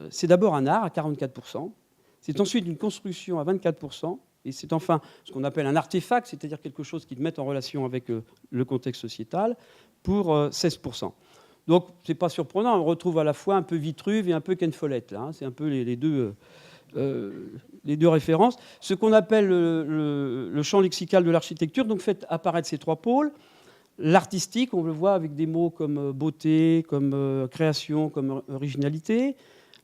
c'est d'abord un art à 44%, c'est ensuite une construction à 24%, et c'est enfin ce qu'on appelle un artefact, c'est-à-dire quelque chose qui te met en relation avec le contexte sociétal, pour 16%. Donc c'est pas surprenant, on retrouve à la fois un peu Vitruve et un peu Ken Follett, là, c'est un peu les deux références. Ce qu'on appelle le champ lexical de l'architecture, donc fait apparaître ces 3 pôles. L'artistique, on le voit avec des mots comme beauté, comme création, comme originalité.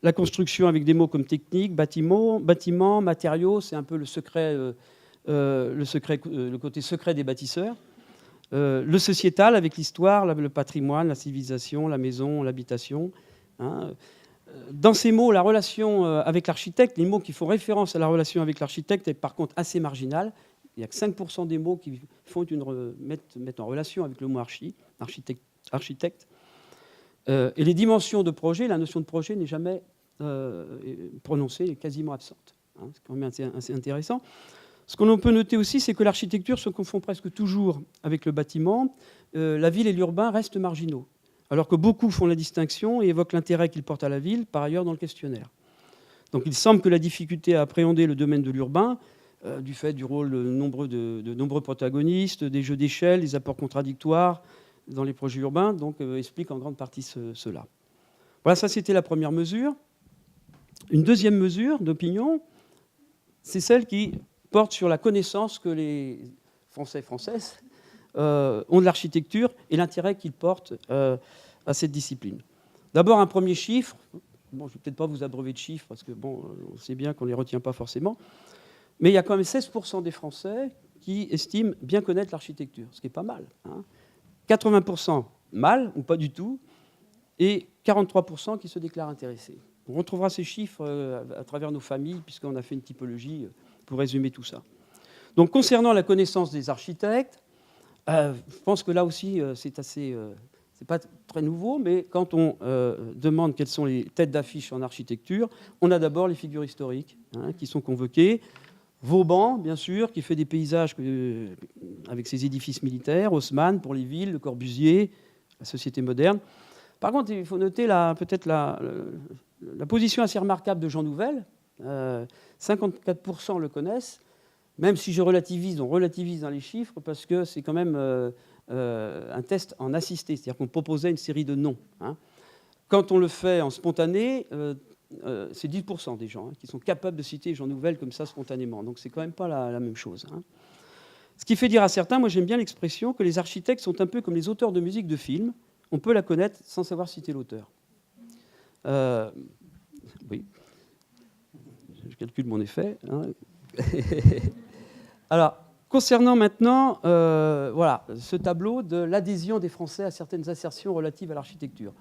La construction avec des mots comme technique, bâtiment, matériaux, c'est un peu le côté secret des bâtisseurs. Le sociétal avec l'histoire, le patrimoine, la civilisation, la maison, l'habitation. Dans ces mots, la relation avec l'architecte, les mots qui font référence à la relation avec l'architecte est par contre assez marginale. Il n'y a que 5% des mots qui mettent en relation avec le mot architecte. Et les dimensions de projet, la notion de projet n'est jamais prononcée, est quasiment absente. C'est quand même assez intéressant. Ce qu'on peut noter aussi, c'est que l'architecture se confond presque toujours avec le bâtiment. La ville et l'urbain restent marginaux, alors que beaucoup font la distinction et évoquent l'intérêt qu'ils portent à la ville, par ailleurs dans le questionnaire. Donc il semble que la difficulté à appréhender le domaine de l'urbain, du fait du rôle de nombreux protagonistes, des jeux d'échelle, des apports contradictoires dans les projets urbains, donc explique en grande partie cela. Voilà, ça c'était la première mesure. Une deuxième mesure d'opinion, c'est celle qui porte sur la connaissance que les Français et Françaises ont de l'architecture et l'intérêt qu'ils portent à cette discipline. D'abord un premier chiffre. Bon, je ne vais peut-être pas vous abreuver de chiffres parce que bon, on sait bien qu'on ne les retient pas forcément. Mais il y a quand même 16% des Français qui estiment bien connaître l'architecture, ce qui est pas mal. 80% mal ou pas du tout, et 43% qui se déclarent intéressés. On retrouvera ces chiffres à travers nos familles, puisqu'on a fait une typologie pour résumer tout ça. Donc concernant la connaissance des architectes, je pense que là aussi c'est pas très nouveau, mais quand on demande quelles sont les têtes d'affiche en architecture, on a d'abord les figures historiques qui sont convoquées. Vauban, bien sûr, qui fait des paysages avec ses édifices militaires, Haussmann pour les villes, Le Corbusier, la société moderne. Par contre, il faut noter peut-être la position assez remarquable de Jean Nouvel. 54% le connaissent, même si on relativise dans les chiffres, parce que c'est quand même un test en assisté, c'est-à-dire qu'on proposait une série de noms. Quand on le fait en spontané, c'est 10% des gens qui sont capables de citer Jean Nouvel comme ça spontanément. Donc c'est quand même pas la même chose. Ce qui fait dire à certains, moi j'aime bien l'expression, que les architectes sont un peu comme les auteurs de musique de film. On peut la connaître sans savoir citer l'auteur. Oui. Je calcule mon effet. Alors, concernant maintenant ce tableau de l'adhésion des Français à certaines assertions relatives à l'architecture.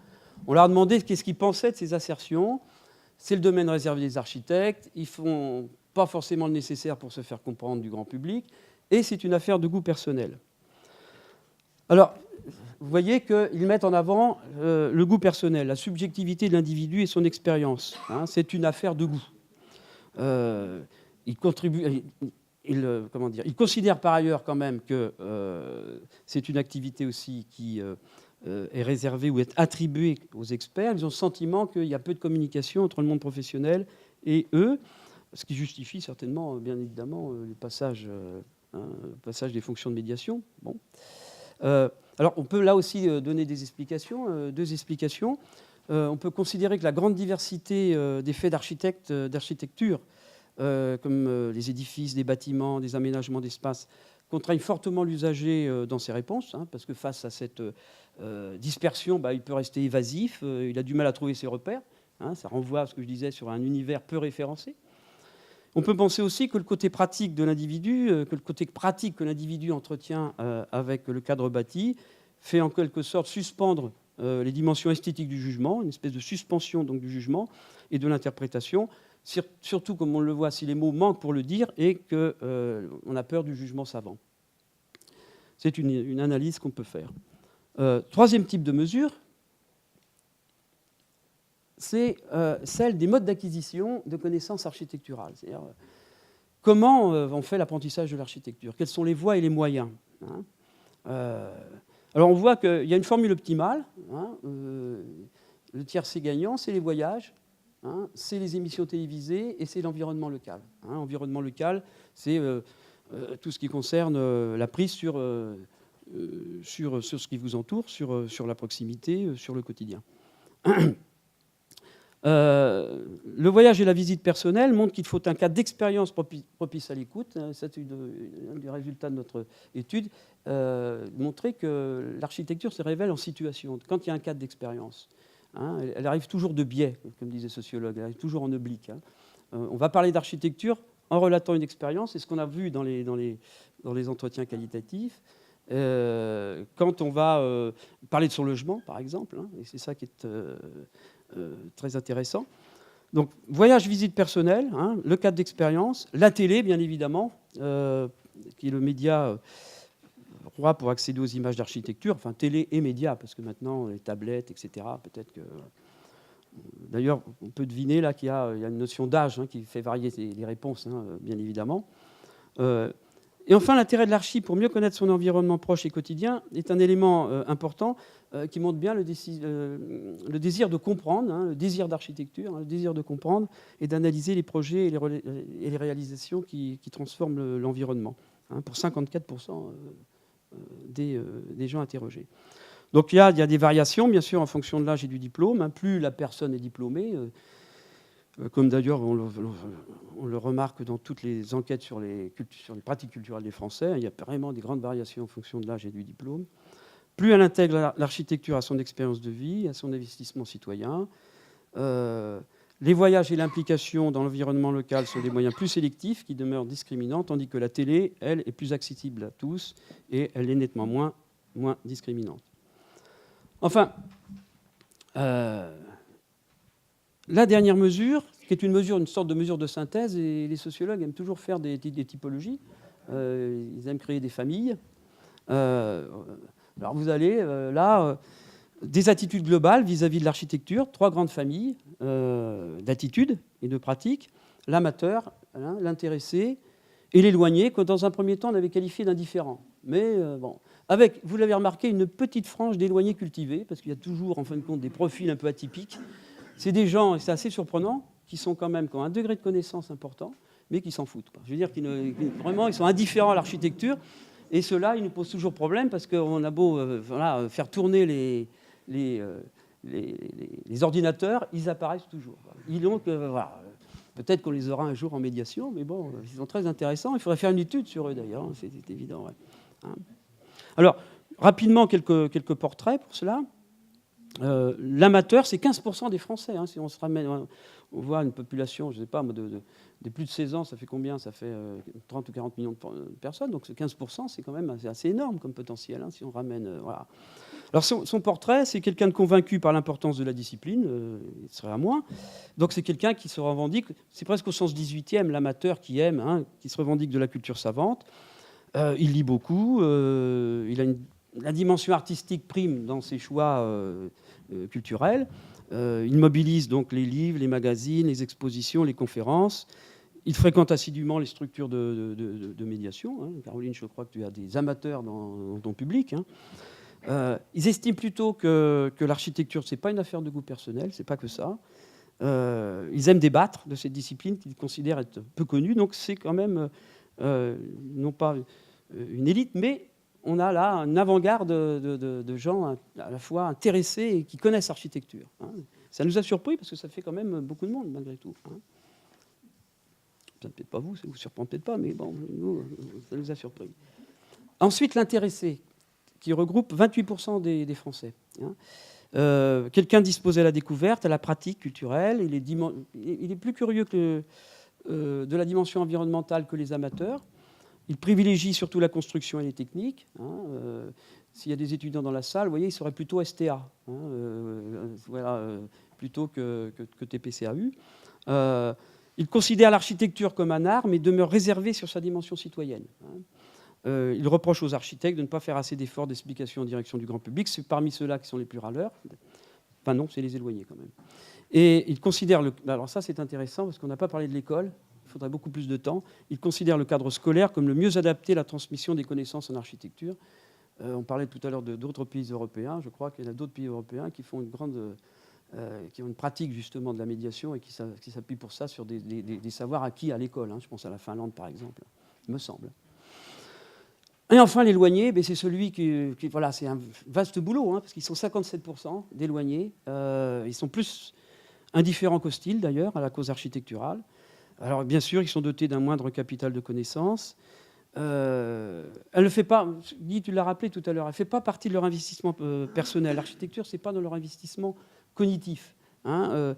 On leur a demandé qu'est-ce qu'ils pensaient de ces assertions. C'est le domaine réservé des architectes. Ils ne font pas forcément le nécessaire pour se faire comprendre du grand public. Et c'est une affaire de goût personnel. Alors, vous voyez qu'ils mettent en avant le goût personnel, la subjectivité de l'individu et son expérience. C'est une affaire de goût. Ils considèrent par ailleurs quand même que c'est une activité aussi qui est réservé ou est attribué aux experts, ils ont le sentiment qu'il y a peu de communication entre le monde professionnel et eux, ce qui justifie certainement, bien évidemment, le passage des fonctions de médiation. Bon. Alors, on peut là aussi donner des explications, deux explications. On peut considérer que la grande diversité des faits d'architecture, comme les édifices, des bâtiments, des aménagements d'espace, contraignent fortement l'usager dans ses réponses, parce que face à cette dispersion, il peut rester évasif, il a du mal à trouver ses repères. Ça renvoie à ce que je disais sur un univers peu référencé. On peut penser aussi que le côté pratique de l'individu, que l'individu entretient avec le cadre bâti, fait en quelque sorte suspendre les dimensions esthétiques du jugement, une espèce de suspension donc, du jugement et de l'interprétation, surtout comme on le voit si les mots manquent pour le dire et qu'on a peur du jugement savant. C'est une analyse qu'on peut faire. Troisième type de mesure, c'est celle des modes d'acquisition de connaissances architecturales. C'est-à-dire, comment on fait l'apprentissage de l'architecture? Quelles sont les voies et les moyens? Alors on voit qu'il y a une formule optimale. Le tiercé gagnant, c'est les voyages, c'est les émissions télévisées et c'est l'environnement local. L'environnement local, c'est tout ce qui concerne la prise sur ce qui vous entoure, sur la proximité, sur le quotidien. Le voyage et la visite personnelle montrent qu'il faut un cadre d'expérience propice à l'écoute. C'est un des résultats de notre étude, montrer que l'architecture se révèle en situation, quand il y a un cadre d'expérience. Elle arrive toujours de biais, comme disait le sociologue, elle arrive toujours en oblique. On va parler d'architecture en relatant une expérience, et ce qu'on a vu dans les entretiens qualitatifs, quand on va parler de son logement, par exemple, et c'est ça qui est très intéressant. Donc, voyage, visite personnelle, le cadre d'expérience, la télé, bien évidemment, qui est le média roi pour accéder aux images d'architecture, enfin télé et médias, parce que maintenant, les tablettes, etc., peut-être que... D'ailleurs, on peut deviner là qu'il y a une notion d'âge qui fait varier les réponses, bien évidemment. Et enfin, l'intérêt de l'archi pour mieux connaître son environnement proche et quotidien est un élément important qui montre bien le désir de comprendre, le désir d'architecture, le désir de comprendre et d'analyser les projets et les réalisations qui transforment l'environnement, pour 54% des gens interrogés. Donc il y a des variations, bien sûr, en fonction de l'âge et du diplôme. Plus la personne est diplômée, comme d'ailleurs on le remarque dans toutes les enquêtes sur les pratiques culturelles des Français, il y a vraiment des grandes variations en fonction de l'âge et du diplôme. Plus elle intègre l'architecture à son expérience de vie, à son investissement citoyen. Les voyages et l'implication dans l'environnement local sont des moyens plus sélectifs qui demeurent discriminants, tandis que la télé, elle, est plus accessible à tous et elle est nettement moins discriminante. Enfin, la dernière mesure, qui est une sorte de mesure de synthèse, et les sociologues aiment toujours faire des typologies. Ils aiment créer des familles. Alors vous avez des attitudes globales vis-à-vis de l'architecture, 3 grandes familles d'attitudes et de pratiques. L'amateur, l'intéressé et l'éloigné, que dans un premier temps on avait qualifié d'indifférent. Mais bon, avec, vous l'avez remarqué, une petite frange d'éloignés cultivés, parce qu'il y a toujours en fin de compte des profils un peu atypiques. C'est des gens, et c'est assez surprenant, qui ont un degré de connaissance important, mais qui s'en foutent. Je veux dire vraiment, ils sont indifférents à l'architecture, et ceux-là, ils nous posent toujours problème, parce qu'on a beau faire tourner les ordinateurs, ils apparaissent toujours. Peut-être qu'on les aura un jour en médiation, mais bon, ils sont très intéressants. Il faudrait faire une étude sur eux, d'ailleurs, c'est évident. Ouais. Alors, rapidement, quelques portraits pour cela. L'amateur, c'est 15% des Français. Si on se ramène, on voit une population, je ne sais pas, de plus de 16 ans, ça fait combien? Ça fait 30 ou 40 millions de personnes. Donc, ce 15%, c'est quand même assez énorme comme potentiel, si on ramène... voilà. Alors, son portrait, c'est quelqu'un de convaincu par l'importance de la discipline, il serait à moins. Donc, c'est quelqu'un qui se revendique, c'est presque au sens 18e, l'amateur qui aime, qui se revendique de la culture savante. Il lit beaucoup, la dimension artistique prime dans ses choix culturels. Il mobilise donc les livres, les magazines, les expositions, les conférences. Il fréquente assidûment les structures de médiation. Caroline, je crois que tu as des amateurs dans ton public. Ils estiment plutôt que l'architecture, ce n'est pas une affaire de goût personnel, ce n'est pas que ça. Ils aiment débattre de cette discipline qu'ils considèrent être peu connue, donc c'est quand même non pas une élite, mais on a là un avant-garde de gens à la fois intéressés et qui connaissent l'architecture. Hein. Ça nous a surpris parce que ça fait quand même beaucoup de monde malgré tout. Hein. Peut-être pas vous, ça ne vous surprend peut-être pas, mais bon, nous, ça nous a surpris. Ensuite, l'intéressé, qui regroupe 28% des Français. Hein. Quelqu'un disposé à la découverte, à la pratique culturelle. Il est plus curieux de la dimension environnementale que les amateurs. Il privilégie surtout la construction et les techniques. Hein. S'il y a des étudiants dans la salle, vous voyez, il serait plutôt STA, hein, plutôt que TPCAU. Il considère l'architecture comme un art, mais demeure réservé sur sa dimension citoyenne. Hein. Il reproche aux architectes de ne pas faire assez d'efforts d'explication en direction du grand public. C'est parmi ceux-là qui sont les plus râleurs. Enfin non, c'est les éloignés quand même. Et il considère... Alors ça, c'est intéressant, parce qu'on n'a pas parlé de l'école. Il faudrait beaucoup plus de temps. Il considère le cadre scolaire comme le mieux adapté à la transmission des connaissances en architecture. On parlait tout à l'heure d'autres pays européens. Je crois qu'il y en a d'autres pays européens qui font qui ont une pratique justement de la médiation et qui s'appuient pour ça sur des savoirs acquis à l'école. Hein. Je pense à la Finlande, par exemple, il me semble. Et enfin, l'éloigné, c'est celui qui voilà, c'est un vaste boulot, hein, parce qu'ils sont 57% d'éloignés. Ils sont plus indifférents qu'hostiles, d'ailleurs, à la cause architecturale. Alors, bien sûr, ils sont dotés d'un moindre capital de connaissances. Elle ne fait pas, Guy, tu l'as rappelé tout à l'heure, elle ne fait pas partie de leur investissement personnel. L'architecture, ce n'est pas dans leur investissement cognitif. Hein.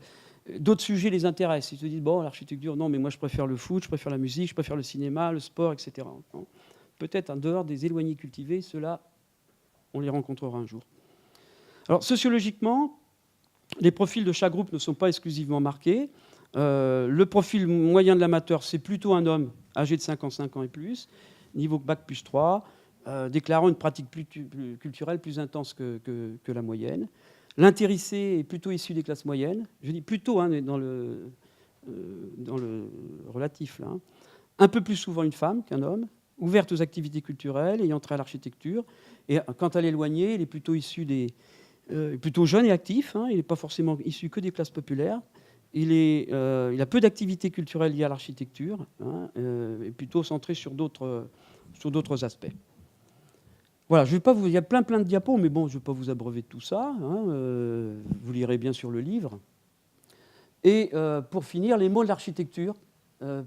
D'autres sujets les intéressent. Ils se disent, bon, l'architecture, non, mais moi, je préfère le foot, je préfère la musique, je préfère le cinéma, le sport, etc. Peut-être en dehors des éloignés cultivés, ceux-là, on les rencontrera un jour. Alors, sociologiquement, les profils de chaque groupe ne sont pas exclusivement marqués. Le profil moyen de l'amateur, c'est plutôt un homme âgé de 55 ans et plus, niveau bac plus 3, déclarant une pratique plus culturelle plus intense que la moyenne. L'intéressé est plutôt issu des classes moyennes. Je dis plutôt, hein, dans le relatif, là, hein. Un peu plus souvent une femme qu'un homme, ouverte aux activités culturelles, ayant trait à l'architecture. Et quant à l'éloigné, il est plutôt issu plutôt jeune et actif. Hein, il n'est pas forcément issu que des classes populaires. Il a peu d'activités culturelles liées à l'architecture, hein, et plutôt centré sur d'autres aspects. Voilà, je vais pas il y a plein de diapos, mais bon, je ne vais pas vous abreuver de tout ça. Hein, vous lirez bien sur le livre. Et pour finir, les mots de l'architecture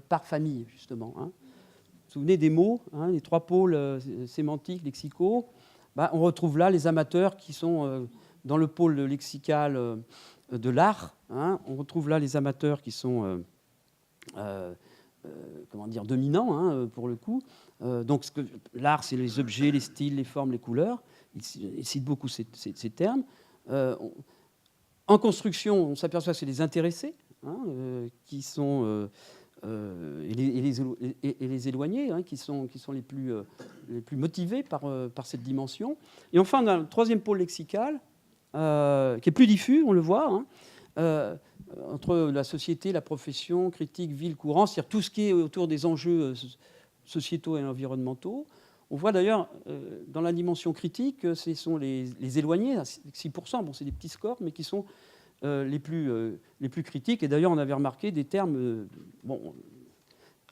par famille, justement. Hein. Vous vous souvenez des mots, hein, les 3 pôles sémantiques, lexicaux. On retrouve là les amateurs qui sont dans le pôle lexical de l'art. Hein. On retrouve là les amateurs qui sont dominants, hein, pour le coup. Donc l'art, c'est les objets, les styles, les formes, les couleurs. Il cite beaucoup ces termes. En construction, on s'aperçoit que c'est les intéressés, hein, qui sont... et les éloignés, hein, qui sont les plus motivés par cette dimension. Et enfin, on a le 3e pôle lexical, qui est plus diffus, on le voit, hein, entre la société, la profession, critique, ville, courant, c'est-à-dire tout ce qui est autour des enjeux sociétaux et environnementaux. On voit d'ailleurs, dans la dimension critique, ce sont les éloignés, 6%, bon, c'est des petits scores, mais qui sont les plus critiques. Et d'ailleurs, on avait remarqué des termes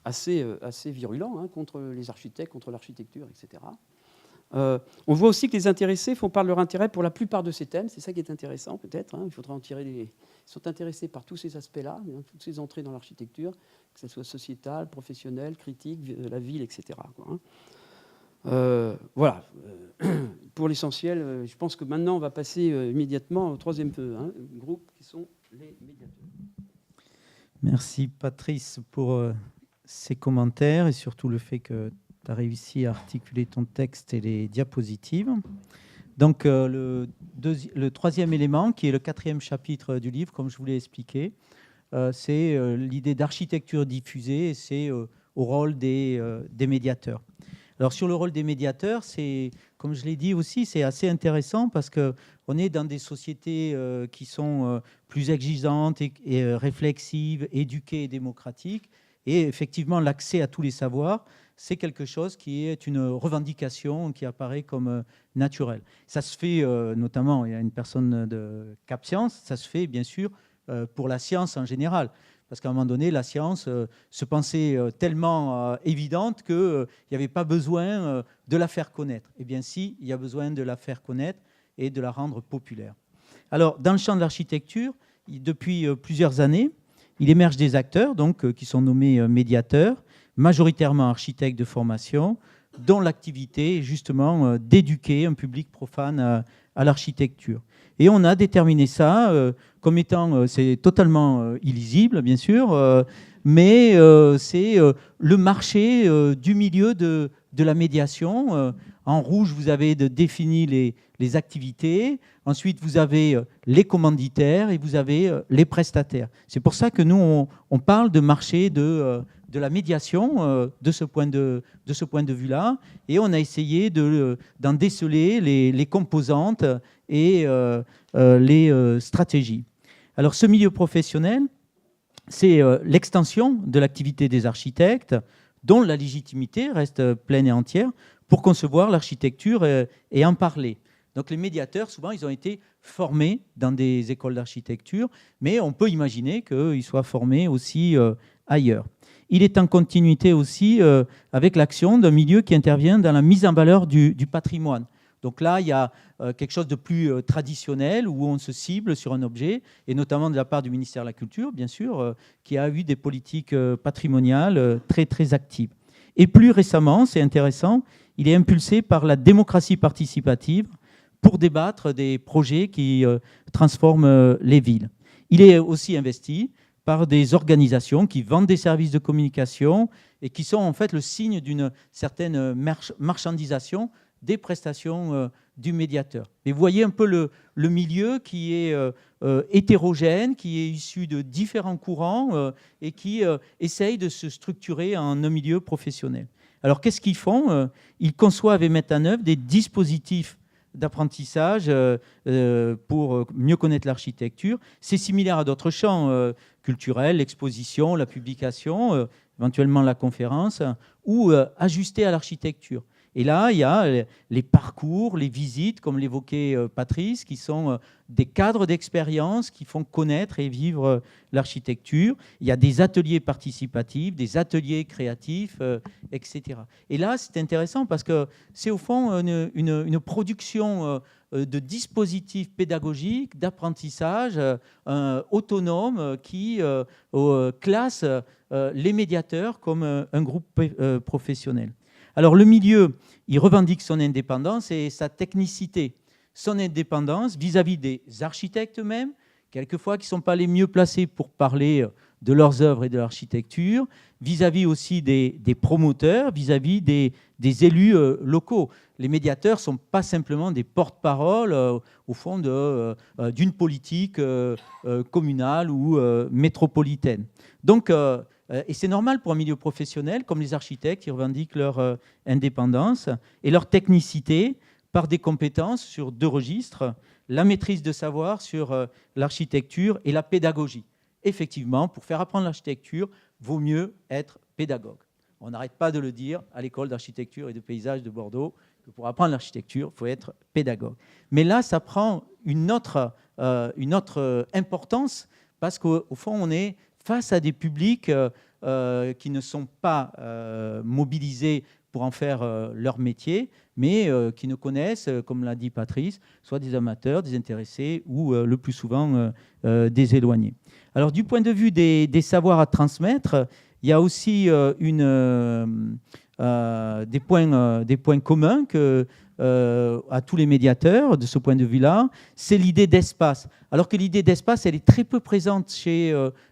assez virulents, hein, contre les architectes, contre l'architecture, etc. On voit aussi que les intéressés font part de leur intérêt pour la plupart de ces thèmes. C'est ça qui est intéressant, peut-être. Hein. Il faudra en tirer Ils sont intéressés par tous ces aspects-là, hein, toutes ces entrées dans l'architecture, que ce soit sociétale, professionnelle, critique, la ville, etc. Quoi, hein. Voilà. Pour l'essentiel, je pense que maintenant, on va passer immédiatement au 3e groupe, qui sont les médiateurs. Merci, Patrice, pour ces commentaires et surtout le fait que tu as réussi à articuler ton texte et les diapositives. Donc, le 3e élément, qui est le 4e chapitre du livre, comme je vous l'ai expliqué, c'est l'idée d'architecture diffusée et c'est au rôle des médiateurs. Alors, sur le rôle des médiateurs, c'est, comme je l'ai dit aussi, c'est assez intéressant parce qu'on est dans des sociétés qui sont plus exigeantes et réflexives, éduquées et démocratiques. Et effectivement, l'accès à tous les savoirs, c'est quelque chose qui est une revendication qui apparaît comme naturelle. Ça se fait notamment, il y a une personne de Cap Science, ça se fait bien sûr pour la science en général. Parce qu'à un moment donné, la science se pensait tellement évidente qu'il n'y avait pas besoin de la faire connaître. Eh bien si, il y a besoin de la faire connaître et de la rendre populaire. Alors, dans le champ de l'architecture, depuis plusieurs années, il émerge des acteurs donc, qui sont nommés médiateurs, majoritairement architectes de formation, dont l'activité est justement d'éduquer un public profane à l'architecture. Et on a déterminé ça comme étant, c'est totalement illisible bien sûr, mais c'est le marché du milieu de la médiation. En rouge, vous avez défini les activités. Ensuite, vous avez les commanditaires et vous avez les prestataires. C'est pour ça que nous, on parle de marché de la médiation de ce point de vue-là. Et on a essayé d'en déceler les composantes et les stratégies. Alors, ce milieu professionnel, c'est l'extension de l'activité des architectes, dont la légitimité reste pleine et entière pour concevoir l'architecture et en parler. Donc les médiateurs, souvent, ils ont été formés dans des écoles d'architecture, mais on peut imaginer qu'ils soient formés aussi ailleurs. Il est en continuité aussi avec l'action d'un milieu qui intervient dans la mise en valeur du patrimoine. Donc là, il y a quelque chose de plus traditionnel où on se cible sur un objet, et notamment de la part du ministère de la Culture, bien sûr, qui a eu des politiques patrimoniales très, très actives. Et plus récemment, c'est intéressant, il est impulsé par la démocratie participative pour débattre des projets qui transforment les villes. Il est aussi investi par des organisations qui vendent des services de communication et qui sont en fait le signe d'une certaine marchandisation des prestations du médiateur. Et vous voyez un peu le milieu qui est hétérogène, qui est issu de différents courants et qui essaye de se structurer en un milieu professionnel. Alors qu'est-ce qu'ils font ? Ils conçoivent et mettent en œuvre des dispositifs d'apprentissage pour mieux connaître l'architecture. C'est similaire à d'autres champs culturels, l'exposition, la publication, éventuellement la conférence, ou ajusté à l'architecture. Et là, il y a les parcours, les visites, comme l'évoquait Patrice, qui sont des cadres d'expérience qui font connaître et vivre l'architecture. Il y a des ateliers participatifs, des ateliers créatifs, etc. Et là, c'est intéressant parce que c'est au fond une production de dispositifs pédagogiques, d'apprentissage autonomes qui classent les médiateurs comme un groupe professionnel. Alors le milieu, il revendique son indépendance et sa technicité. Son indépendance vis-à-vis des architectes eux-mêmes, quelquefois qui ne sont pas les mieux placés pour parler de leurs œuvres et de l'architecture, vis-à-vis aussi des promoteurs, vis-à-vis des élus locaux. Les médiateurs ne sont pas simplement des porte-parole au fond d'une politique communale ou métropolitaine. Donc, et c'est normal pour un milieu professionnel, comme les architectes, qui revendiquent leur indépendance et leur technicité par des compétences sur deux registres, la maîtrise de savoir sur l'architecture et la pédagogie. Effectivement, pour faire apprendre l'architecture, vaut mieux être pédagogue. On n'arrête pas de le dire à l'école d'architecture et de paysage de Bordeaux, que pour apprendre l'architecture, il faut être pédagogue. Mais là, ça prend une autre importance, parce qu'au fond, on est face à des publics qui ne sont pas mobilisés pour en faire leur métier, mais qui ne connaissent, comme l'a dit Patrice, soit des amateurs, des intéressés ou le plus souvent des éloignés. Alors du point de vue des savoirs à transmettre, il y a aussi des points communs à tous les médiateurs de ce point de vue-là, c'est l'idée d'espace. Alors que l'idée d'espace, elle est très peu présente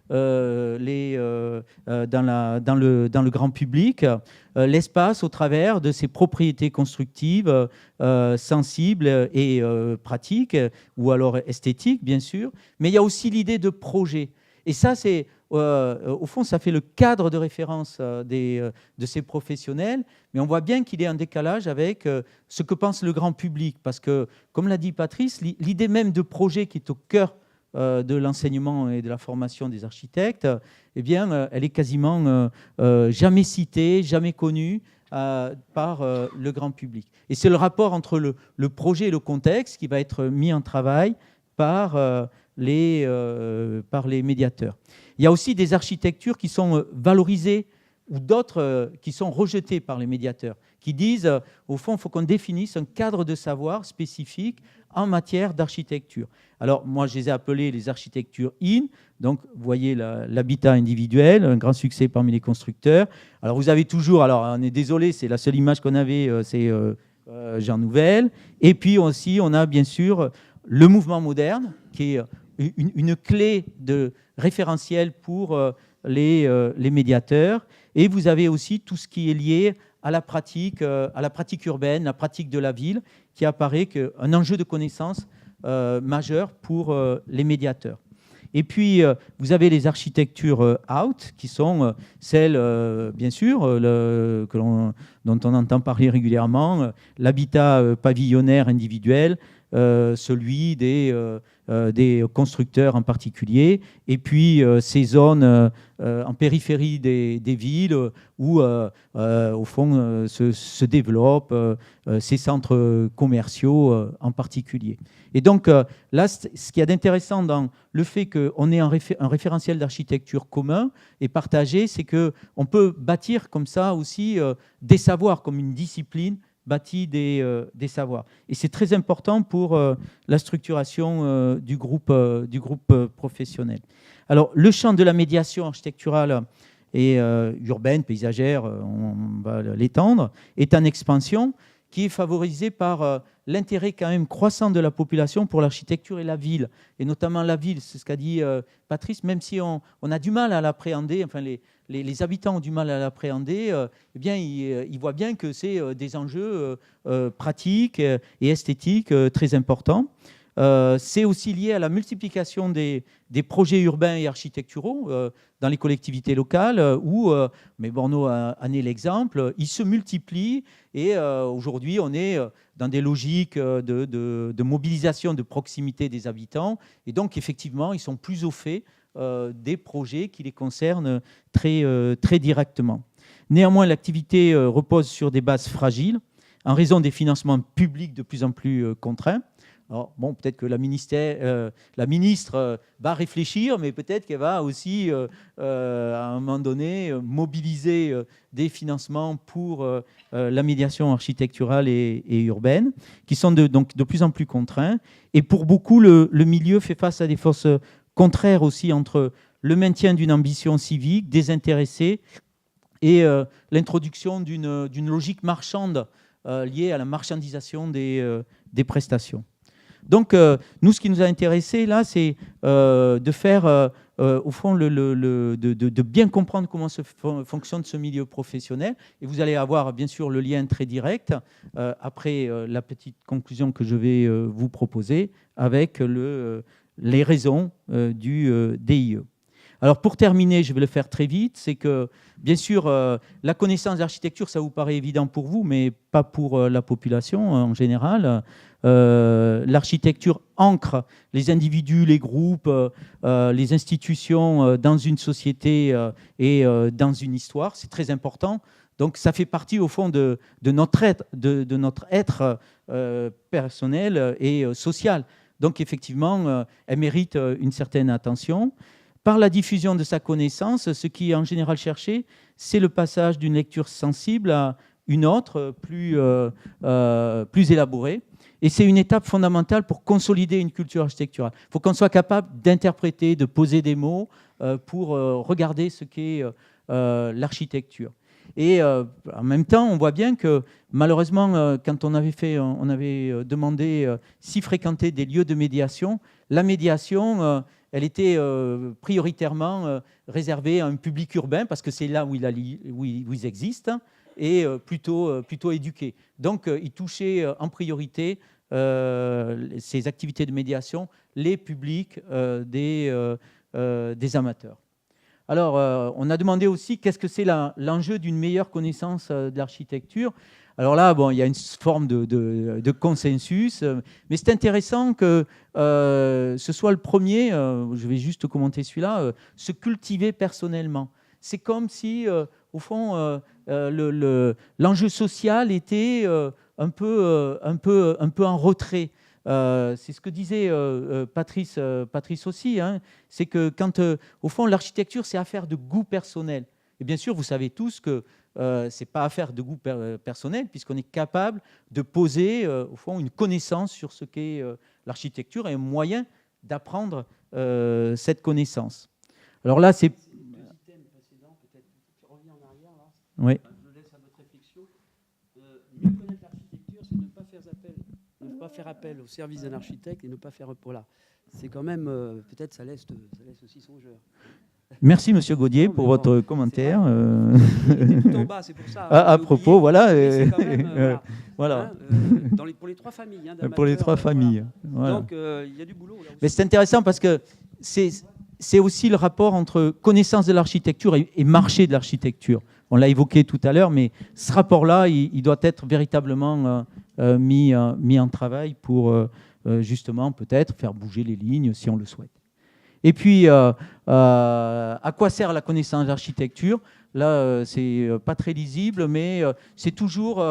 dans le grand public. L'espace au travers de ses propriétés constructives, sensibles et pratiques, ou alors esthétiques, bien sûr. Mais il y a aussi l'idée de projet. Et ça, c'est... au fond, ça fait le cadre de référence de ces professionnels, mais on voit bien qu'il est en décalage avec ce que pense le grand public, parce que, comme l'a dit Patrice, l'idée même de projet qui est au cœur de l'enseignement et de la formation des architectes, eh bien, elle est quasiment jamais citée, jamais connue par le grand public. Et c'est le rapport entre le projet et le contexte qui va être mis en travail par les médiateurs. Il y a aussi des architectures qui sont valorisées ou d'autres qui sont rejetées par les médiateurs, qui disent, au fond, il faut qu'on définisse un cadre de savoir spécifique en matière d'architecture. Alors, moi, je les ai appelés les architectures in. Donc, vous voyez l'habitat individuel, un grand succès parmi les constructeurs. Alors, vous avez toujours, alors on est désolé, c'est la seule image qu'on avait, c'est Jean Nouvel. Et puis aussi, on a bien sûr le mouvement moderne, qui est une clé de référentiel pour les médiateurs. Et vous avez aussi tout ce qui est lié à la pratique urbaine, la pratique de la ville, qui apparaît qu'un enjeu de connaissance majeur pour les médiateurs. Et puis, vous avez les architectures out, qui sont celles, bien sûr, dont on entend parler régulièrement, l'habitat pavillonnaire individuel, celui des constructeurs en particulier, et puis ces zones en périphérie des villes où, au fond, se développent ces centres commerciaux en particulier. Et donc, là, ce qu'il y a d'intéressant dans le fait qu'on ait un référentiel d'architecture commun et partagé, c'est qu'on peut bâtir comme ça aussi des savoirs, comme une discipline bâtit des savoirs. Et c'est très important pour la structuration du groupe professionnel. Alors, le champ de la médiation architecturale et urbaine, paysagère, on va l'étendre, est en expansion, qui est favorisé par l'intérêt quand même croissant de la population pour l'architecture et la ville. Et notamment la ville, c'est ce qu'a dit Patrice, même si on a du mal à l'appréhender, enfin les habitants ont du mal à l'appréhender, eh bien, ils voient bien que c'est des enjeux pratiques et esthétiques très importants. C'est aussi lié à la multiplication des projets urbains et architecturaux dans les collectivités locales où, mais Borno en est l'exemple, ils se multiplient et aujourd'hui on est dans des logiques de mobilisation, de proximité des habitants et donc effectivement ils sont plus au fait des projets qui les concernent très directement. Néanmoins, l'activité repose sur des bases fragiles en raison des financements publics de plus en plus contraints. Alors, bon, peut-être que la ministre va réfléchir, mais peut-être qu'elle va aussi, à un moment donné, mobiliser des financements pour la médiation architecturale et urbaine, qui sont donc de plus en plus contraints. Et pour beaucoup, le milieu fait face à des forces contraires aussi entre le maintien d'une ambition civique désintéressée et l'introduction d'une logique marchande liée à la marchandisation des prestations. Donc, nous, ce qui nous a intéressé là, c'est de faire, au fond, de bien comprendre comment fonctionne ce milieu professionnel. Et vous allez avoir, bien sûr, le lien très direct, après la petite conclusion que je vais vous proposer, avec les raisons du DIE. Alors, pour terminer, je vais le faire très vite, c'est que, bien sûr, la connaissance d'architecture, ça vous paraît évident pour vous, mais pas pour la population en général. L'architecture ancre les individus, les groupes, les institutions dans une société et dans une histoire. C'est très important. Donc, ça fait partie, au fond, de notre être personnel et social. Donc, effectivement, elle mérite une certaine attention. Par la diffusion de sa connaissance, ce qui est en général cherché, c'est le passage d'une lecture sensible à une autre, plus élaborée. Et c'est une étape fondamentale pour consolider une culture architecturale. Il faut qu'on soit capable d'interpréter, de poser des mots pour regarder ce qu'est l'architecture. Et en même temps, on voit bien que malheureusement, quand on avait demandé si fréquenter des lieux de médiation, la médiation, elle était prioritairement réservée à un public urbain parce que c'est là où ils existent et plutôt éduqués. Donc, ils touchaient en priorité ces activités de médiation, les publics des amateurs. Alors, on a demandé aussi qu'est-ce que c'est l'enjeu d'une meilleure connaissance de l'architecture. Alors là, bon, il y a une forme de consensus, mais c'est intéressant que ce soit le premier, je vais juste commenter celui-là, se cultiver personnellement. C'est comme si, au fond, l'enjeu social était un peu en retrait. C'est ce que disait Patrice aussi, hein, c'est que quand, au fond, l'architecture, c'est affaire de goût personnel. Et bien sûr, vous savez tous que ce n'est pas affaire de goût personnel, puisqu'on est capable de poser, au fond, une connaissance sur ce qu'est l'architecture et un moyen d'apprendre cette connaissance. Alors là, c'est... Oui. Je laisse à votre réflexion. Mieux connaître l'architecture, c'est ne pas faire appel au service d'un architecte et ne pas faire... Voilà. C'est quand même... peut-être ça laisse aussi songeur. Merci, Monsieur Gaudier, pour votre commentaire. Tout en bas, c'est pour ça. À propos, voilà. Voilà. Pour les trois familles. Hein, pour les trois familles. Voilà. Donc, il y a du boulot. Là aussi. Mais c'est intéressant parce que c'est aussi le rapport entre connaissance de l'architecture et marché de l'architecture. On l'a évoqué tout à l'heure, mais ce rapport-là, il doit être véritablement mis en travail pour justement peut-être faire bouger les lignes si on le souhaite. Et puis, à quoi sert la connaissance de l'architecture ? Là, c'est pas très lisible, mais c'est toujours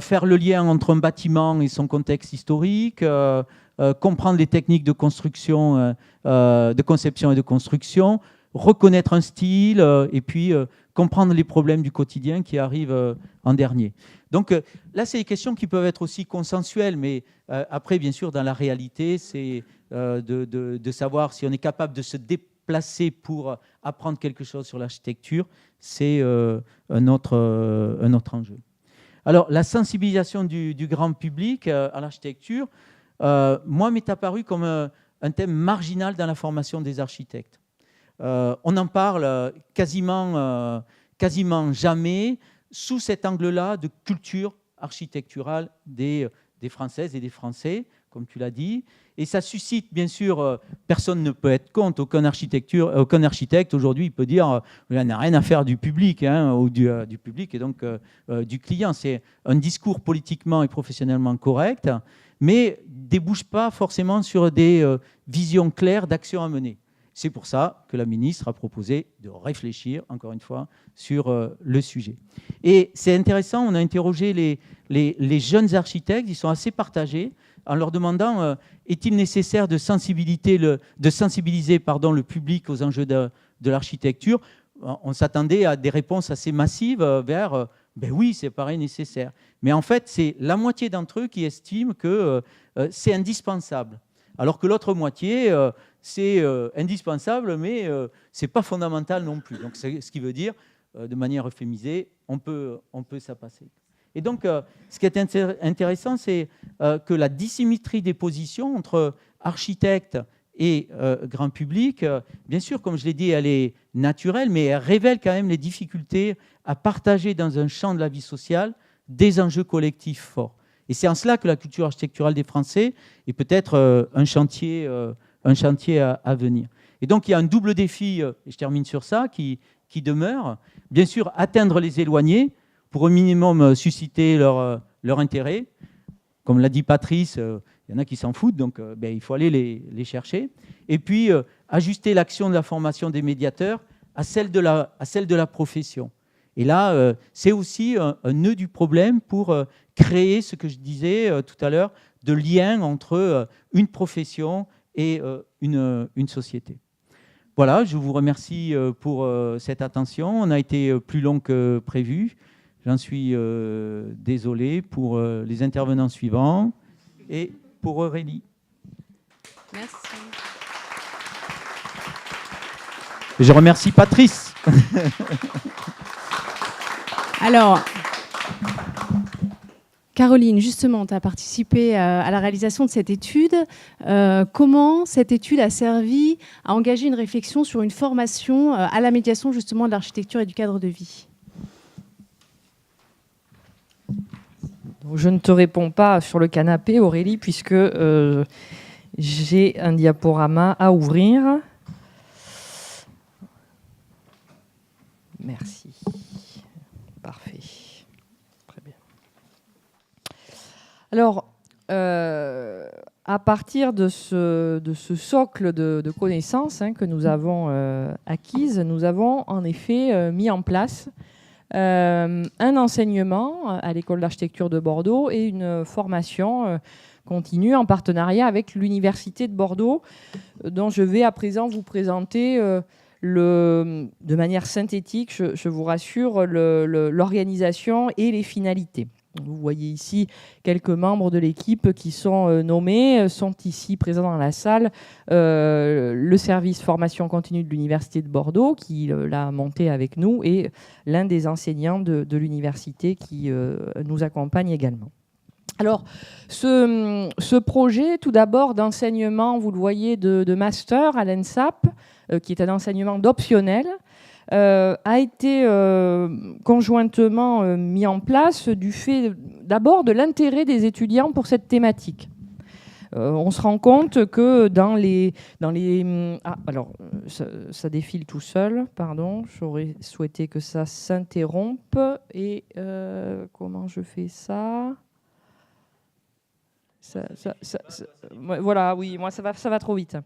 faire le lien entre un bâtiment et son contexte historique, comprendre les techniques de construction, de conception et de construction, reconnaître un style, et puis comprendre les problèmes du quotidien qui arrivent en dernier. Donc là, c'est des questions qui peuvent être aussi consensuelles, mais après, bien sûr, dans la réalité, c'est de savoir si on est capable de se déplacer pour apprendre quelque chose sur l'architecture, c'est un autre enjeu. Alors, la sensibilisation du grand public à l'architecture, moi, m'est apparu comme un thème marginal dans la formation des architectes. On en parle quasiment jamais sous cet angle-là de culture architecturale des Françaises et des Français, comme tu l'as dit. Et ça suscite, bien sûr, personne ne peut être contre, aucun architecte aujourd'hui il peut dire il n'y a rien à faire du public, hein, ou du public et donc du client. C'est un discours politiquement et professionnellement correct, mais ne débouche pas forcément sur des visions claires d'actions à mener. C'est pour ça que la ministre a proposé de réfléchir, encore une fois, sur le sujet. Et c'est intéressant, on a interrogé les jeunes architectes, ils sont assez partagés, en leur demandant est-il nécessaire de sensibiliser le public aux enjeux de l'architecture. On s'attendait à des réponses assez massives vers ben oui, c'est pareil nécessaire. Mais en fait, c'est la moitié d'entre eux qui estiment que c'est indispensable. Alors que l'autre moitié, c'est indispensable, mais ce n'est pas fondamental non plus. Donc, c'est ce qui veut dire, de manière euphémisée, on peut s'en passer. Et donc, ce qui est intéressant, c'est que la dissymétrie des positions entre architectes et grand public, bien sûr, comme je l'ai dit, elle est naturelle, mais elle révèle quand même les difficultés à partager dans un champ de la vie sociale des enjeux collectifs forts. Et c'est en cela que la culture architecturale des Français est peut-être un chantier à venir. Et donc, il y a un double défi, et je termine sur ça, qui demeure. Bien sûr, atteindre les éloignés pour au minimum susciter leur intérêt. Comme l'a dit Patrice, il y en a qui s'en foutent, donc il faut aller les chercher. Et puis, ajuster l'action de la formation des médiateurs à celle de la profession. Et là, c'est aussi un nœud du problème pour créer ce que je disais tout à l'heure, de lien entre une profession et une société. Voilà, je vous remercie pour cette attention. On a été plus long que prévu. J'en suis désolé pour les intervenants suivants et pour Aurélie. Merci. Et je remercie Patrice. Alors, Caroline, justement, tu as participé à la réalisation de cette étude. Comment cette étude a servi à engager une réflexion sur une formation à la médiation justement de l'architecture et du cadre de vie ? Je ne te réponds pas sur le canapé, Aurélie, puisque j'ai un diaporama à ouvrir. Merci. Parfait. Très bien. Alors, à partir de ce socle de connaissances que nous avons acquises, nous avons en effet mis en place un enseignement à l'école d'architecture de Bordeaux et une formation continue en partenariat avec l'Université de Bordeaux, dont je vais à présent vous présenter de manière synthétique, je vous rassure, l'organisation et les finalités. Vous voyez ici quelques membres de l'équipe qui sont nommés, sont ici présents dans la salle. Le service formation continue de l'Université de Bordeaux, qui l'a monté avec nous, et l'un des enseignants de l'université qui nous accompagne également. Alors, ce projet, tout d'abord, d'enseignement, vous le voyez, de master à l'ENSAP, qui est un enseignement d'optionnel, a été conjointement mis en place du fait d'abord de l'intérêt des étudiants pour cette thématique. On se rend compte que dans les alors ça défile tout seul, pardon, j'aurais souhaité que ça s'interrompe. Et comment je fais ça, voilà, oui, moi ça va trop vite.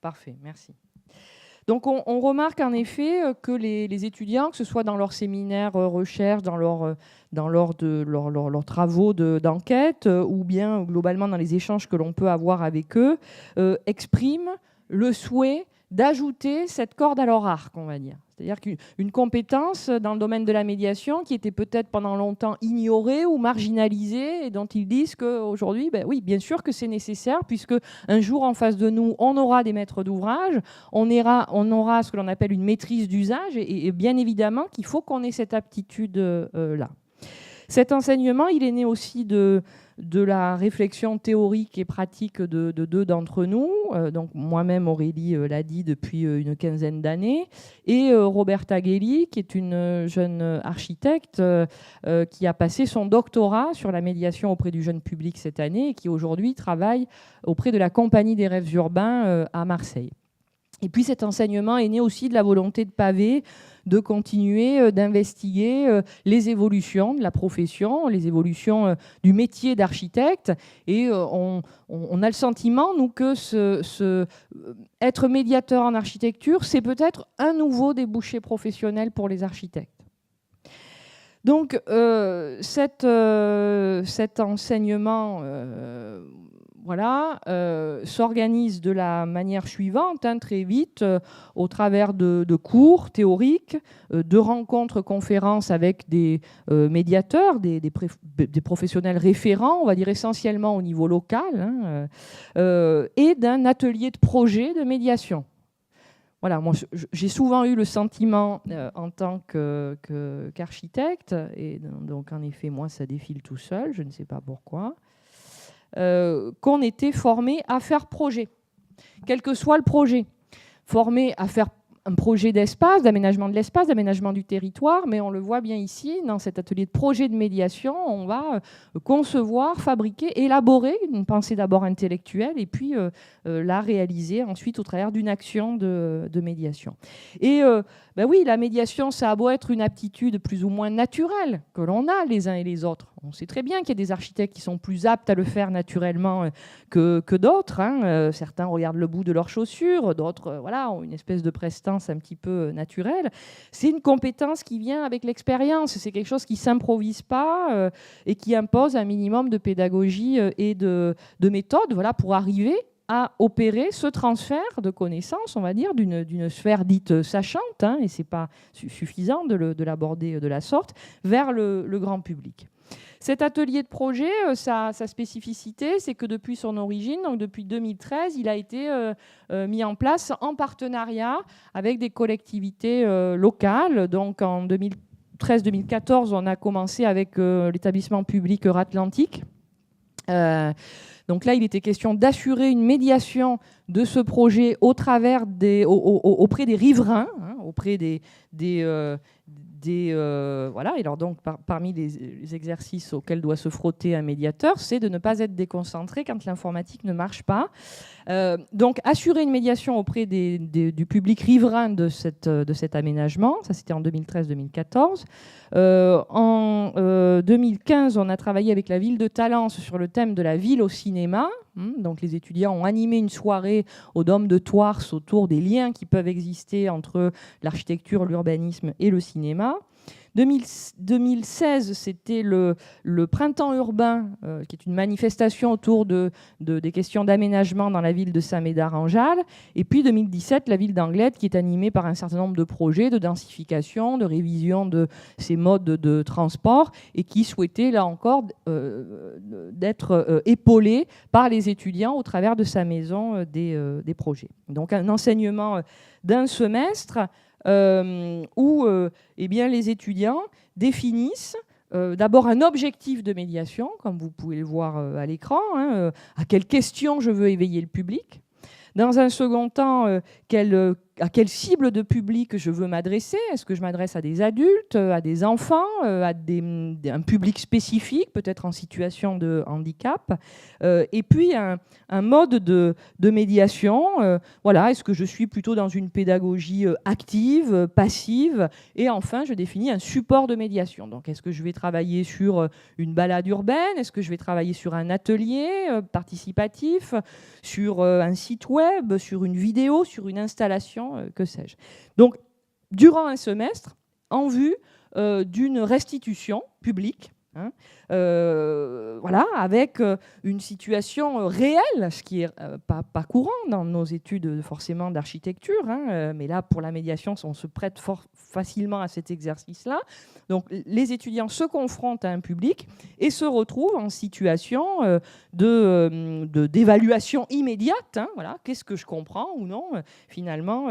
Parfait, merci. Donc on remarque en effet que les étudiants, que ce soit dans leurs séminaires recherche, dans leurs travaux d'enquête, ou bien globalement dans les échanges que l'on peut avoir avec eux, expriment le souhait d'ajouter cette corde à leur arc, on va dire. C'est-à-dire qu'une compétence dans le domaine de la médiation qui était peut-être pendant longtemps ignorée ou marginalisée, et dont ils disent qu'aujourd'hui, ben oui, bien sûr que c'est nécessaire, puisque un jour en face de nous, on aura des maîtres d'ouvrage, on aura ce que l'on appelle une maîtrise d'usage, et bien évidemment qu'il faut qu'on ait cette aptitude-là. Cet enseignement, il est né aussi de la réflexion théorique et pratique de deux d'entre nous. Donc moi-même, Aurélie l'a dit depuis une quinzaine d'années, et Roberta Gheli, qui est une jeune architecte qui a passé son doctorat sur la médiation auprès du jeune public cette année et qui aujourd'hui travaille auprès de la Compagnie des rêves urbains à Marseille. Et puis cet enseignement est né aussi de la volonté de Pavé de continuer d'investiguer les évolutions de la profession, les évolutions du métier d'architecte. Et on a le sentiment, nous, que être médiateur en architecture, c'est peut-être un nouveau débouché professionnel pour les architectes. Donc cet enseignement s'organise de la manière suivante, très vite, au travers de cours théoriques, de rencontres, conférences avec des médiateurs, des professionnels référents, on va dire essentiellement au niveau local, et d'un atelier de projet de médiation. Voilà, moi j'ai souvent eu le sentiment en tant qu'architecte, et donc en effet moi ça défile tout seul, je ne sais pas pourquoi, qu'on était formé à faire projet, quel que soit le projet, formé à faire un projet d'espace, d'aménagement de l'espace, d'aménagement du territoire, mais on le voit bien ici, dans cet atelier de projet de médiation, on va concevoir, fabriquer, élaborer une pensée d'abord intellectuelle et puis la réaliser ensuite au travers d'une action de médiation. Et oui, la médiation, ça a beau être une aptitude plus ou moins naturelle que l'on a les uns et les autres. On sait très bien qu'il y a des architectes qui sont plus aptes à le faire naturellement que d'autres. Certains regardent le bout de leurs chaussures, d'autres ont une espèce de prestance un petit peu naturelle. C'est une compétence qui vient avec l'expérience. C'est quelque chose qui ne s'improvise pas et qui impose un minimum de pédagogie et de méthode pour arriver à opérer ce transfert de connaissances, on va dire, d'une sphère dite sachante, et ce n'est pas suffisant de l'aborder de la sorte, vers le grand public. Cet atelier de projet, sa spécificité, c'est que depuis son origine, donc depuis 2013, il a été mis en place en partenariat avec des collectivités locales. Donc en 2013-2014, on a commencé avec l'établissement public Euratlantique. Donc là, il était question d'assurer une médiation de ce projet au travers auprès des riverains, auprès des voilà. Et alors donc, parmi les exercices auxquels doit se frotter un médiateur, c'est de ne pas être déconcentré quand l'informatique ne marche pas. Donc, assurer une médiation auprès du public riverain de cet aménagement, ça c'était en 2013-2014. En 2015, on a travaillé avec la ville de Talence sur le thème de la ville au cinéma. Donc, les étudiants ont animé une soirée au Dôme de Thouars autour des liens qui peuvent exister entre l'architecture, l'urbanisme et le cinéma. 2016, c'était le printemps urbain, qui est une manifestation autour des questions d'aménagement dans la ville de Saint-Médard-en-Jalles. Et puis 2017, la ville d'Anglette, qui est animée par un certain nombre de projets de densification, de révision de ces modes de transport, et qui souhaitait, là encore, d'être épaulée par les étudiants au travers de sa maison des projets. Donc un enseignement d'un semestre où eh bien, les étudiants définissent d'abord un objectif de médiation, comme vous pouvez le voir à l'écran, à quelles questions je veux éveiller le public. Dans un second temps, à quelle cible de public je veux m'adresser. Est-ce que je m'adresse à des adultes, à des enfants, à un public spécifique, peut-être en situation de handicap. Et puis un mode de médiation. Voilà, est-ce que je suis plutôt dans une pédagogie active, passive. Et enfin, je définis un support de médiation. Donc, est-ce que je vais travailler sur une balade urbaine? Est-ce que je vais travailler sur un atelier participatif, sur un site web, sur une vidéo, sur une installation, que sais-je. Donc, durant un semestre, en vue d'une restitution publique, voilà, avec une situation réelle, ce qui n'est pas courant dans nos études forcément d'architecture, mais là, pour la médiation, on se prête facilement à cet exercice-là. Donc, les étudiants se confrontent à un public et se retrouvent en situation d'évaluation immédiate. Voilà, qu'est-ce que je comprends ou non, finalement,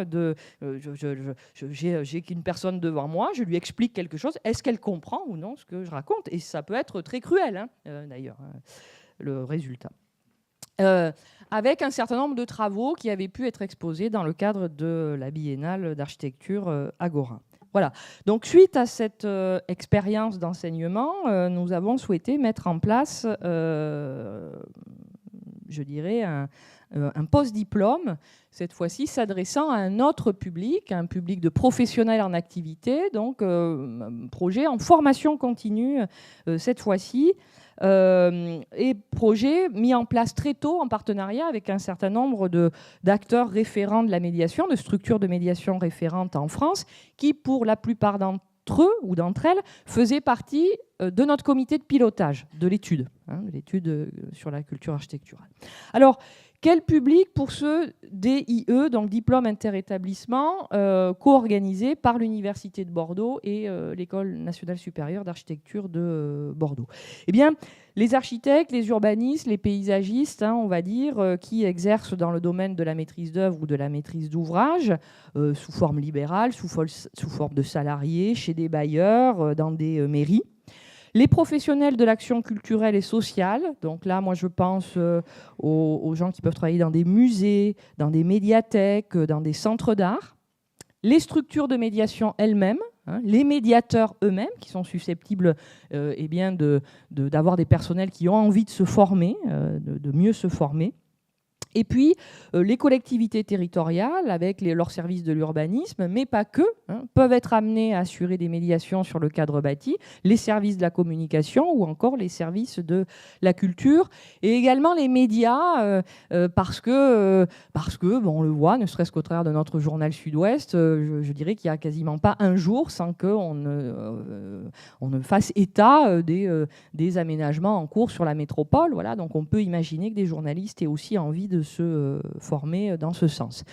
j'ai une personne devant moi, je lui explique quelque chose, est-ce qu'elle comprend ou non ce que je raconte? Et ça peut être très cruel, d'ailleurs, le résultat. Avec un certain nombre de travaux qui avaient pu être exposés dans le cadre de la biennale d'architecture Agora. Voilà. Donc, suite à cette expérience d'enseignement, nous avons souhaité mettre en place, je dirais, un post-diplôme, cette fois-ci s'adressant à un autre public, un public de professionnels en activité, donc un projet en formation continue cette fois-ci, et projet mis en place très tôt en partenariat avec un certain nombre d'acteurs référents de la médiation, de structures de médiation référentes en France, qui pour la plupart d'entre eux ou d'entre elles faisaient partie de notre comité de pilotage de l'étude, de l'étude sur la culture architecturale. Alors, quel public pour ce DIE, donc diplôme interétablissement, co-organisé par l'Université de Bordeaux et l'École nationale supérieure d'architecture de Bordeaux? Eh bien, les architectes, les urbanistes, les paysagistes, on va dire, qui exercent dans le domaine de la maîtrise d'œuvre ou de la maîtrise d'ouvrage, sous forme libérale, sous forme de salariés, chez des bailleurs, dans des mairies. Les professionnels de l'action culturelle et sociale, donc là, moi, je pense aux gens qui peuvent travailler dans des musées, dans des médiathèques, dans des centres d'art. Les structures de médiation elles-mêmes, les médiateurs eux-mêmes, qui sont susceptibles d'avoir des personnels qui ont envie de se former, de mieux se former. Et puis, les collectivités territoriales, avec leurs services de l'urbanisme, mais pas que, peuvent être amenés à assurer des médiations sur le cadre bâti, les services de la communication ou encore les services de la culture, et également les médias, parce que on le voit, ne serait-ce qu'au travers de notre journal Sud-Ouest, je dirais qu'il n'y a quasiment pas un jour sans qu'on ne fasse état des aménagements en cours sur la métropole. Voilà, donc on peut imaginer que des journalistes aient aussi envie de se former dans ce sens.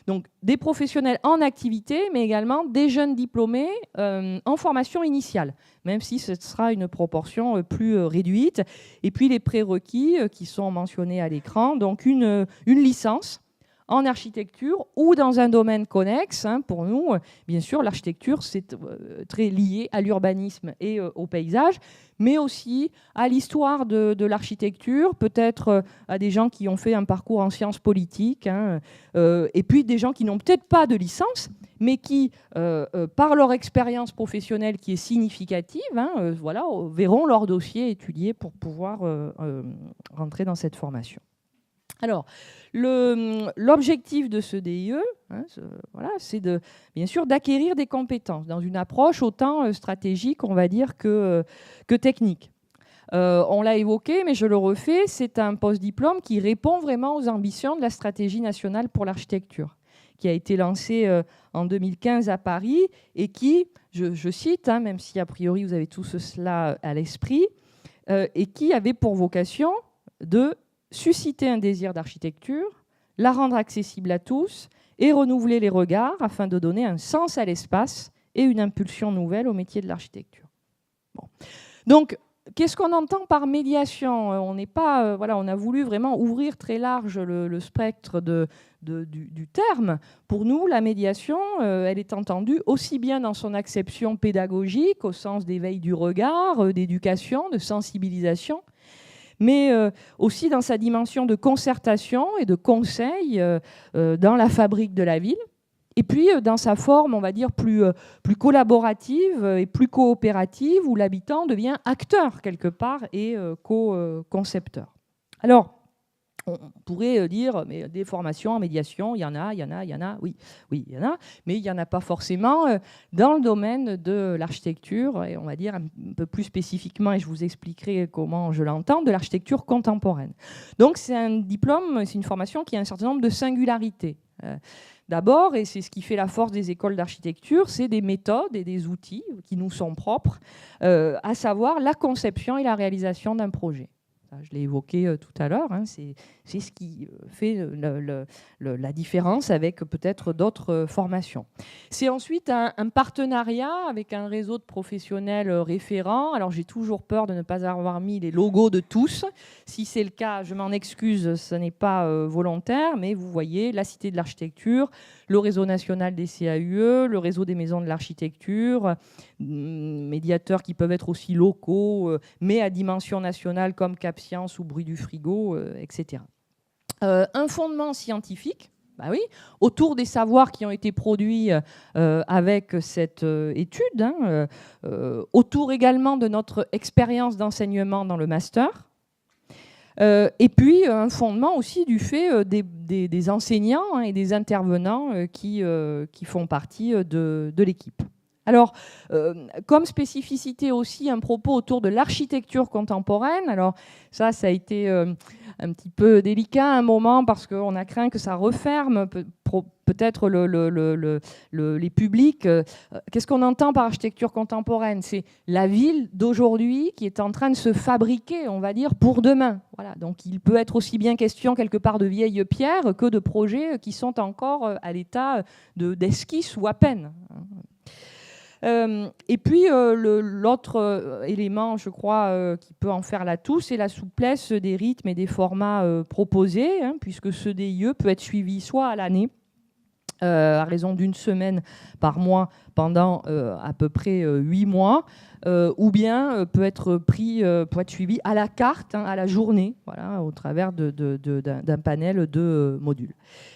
Donc des professionnels en activité, mais également des jeunes diplômés en formation initiale, même si ce sera une proportion plus réduite. Et puis les prérequis qui sont mentionnés à l'écran, donc une licence en architecture ou dans un domaine connexe. Pour nous, bien sûr, l'architecture, c'est très lié à l'urbanisme et au paysage, mais aussi à l'histoire de l'architecture, peut-être à des gens qui ont fait un parcours en sciences politiques, et puis des gens qui n'ont peut-être pas de licence, mais qui, par leur expérience professionnelle qui est significative, voilà, verront leur dossier étudié pour pouvoir rentrer dans cette formation. Alors, l'objectif de ce DIE, voilà, c'est bien sûr d'acquérir des compétences dans une approche autant stratégique, on va dire, que technique. On l'a évoqué, mais je le refais, c'est un post-diplôme qui répond vraiment aux ambitions de la stratégie nationale pour l'architecture, qui a été lancée en 2015 à Paris et qui, je cite, même si a priori vous avez tout cela à l'esprit, et qui avait pour vocation de susciter un désir d'architecture, la rendre accessible à tous et renouveler les regards afin de donner un sens à l'espace et une impulsion nouvelle au métier de l'architecture. Bon. Donc, qu'est-ce qu'on entend par médiation ? On n'est pas, voilà, on a voulu vraiment ouvrir très large le spectre du terme. Pour nous, la médiation, elle est entendue aussi bien dans son acception pédagogique, au sens d'éveil du regard, d'éducation, de sensibilisation, mais aussi dans sa dimension de concertation et de conseil dans la fabrique de la ville. Et puis, dans sa forme, on va dire, plus collaborative et plus coopérative, où l'habitant devient acteur, quelque part, et co-concepteur. Alors, on pourrait dire, mais des formations en médiation, il y en a, oui, il y en a, mais il n'y en a pas forcément dans le domaine de l'architecture, et on va dire un peu plus spécifiquement, et je vous expliquerai comment je l'entends, de l'architecture contemporaine. Donc, c'est un diplôme, c'est une formation qui a un certain nombre de singularités. D'abord, et c'est ce qui fait la force des écoles d'architecture, c'est des méthodes et des outils qui nous sont propres, à savoir la conception et la réalisation d'un projet. Je l'ai évoqué tout à l'heure, c'est ce qui fait la différence avec peut-être d'autres formations. C'est ensuite un partenariat avec un réseau de professionnels référents. Alors j'ai toujours peur de ne pas avoir mis les logos de tous. Si c'est le cas, je m'en excuse, ce n'est pas volontaire, mais vous voyez la Cité de l'Architecture, le réseau national des CAUE, le réseau des maisons de l'architecture, médiateurs qui peuvent être aussi locaux, mais à dimension nationale comme Cap Science ou Bruit du Frigo, etc. Un fondement scientifique, bah oui, autour des savoirs qui ont été produits avec cette étude, autour également de notre expérience d'enseignement dans le master, et puis un fondement aussi du fait des enseignants et des intervenants qui font partie de l'équipe. Alors, comme spécificité aussi, un propos autour de l'architecture contemporaine. Alors, ça a été un petit peu délicat à un moment parce qu'on a craint que ça referme peut-être les publics. Qu'est-ce qu'on entend par architecture contemporaine ? C'est la ville d'aujourd'hui qui est en train de se fabriquer, on va dire, pour demain. Voilà. Donc, il peut être aussi bien question quelque part de vieilles pierres que de projets qui sont encore à l'état d'esquisse ou à peine. Et puis l'autre élément, je crois, qui peut en faire l'atout, c'est la souplesse des rythmes et des formats proposés, puisque ce DIE peut être suivi soit à l'année, à raison d'une semaine par mois pendant à peu près 8 mois, ou bien peut être suivi à la carte, à la journée, voilà, au travers d'un panel de modules.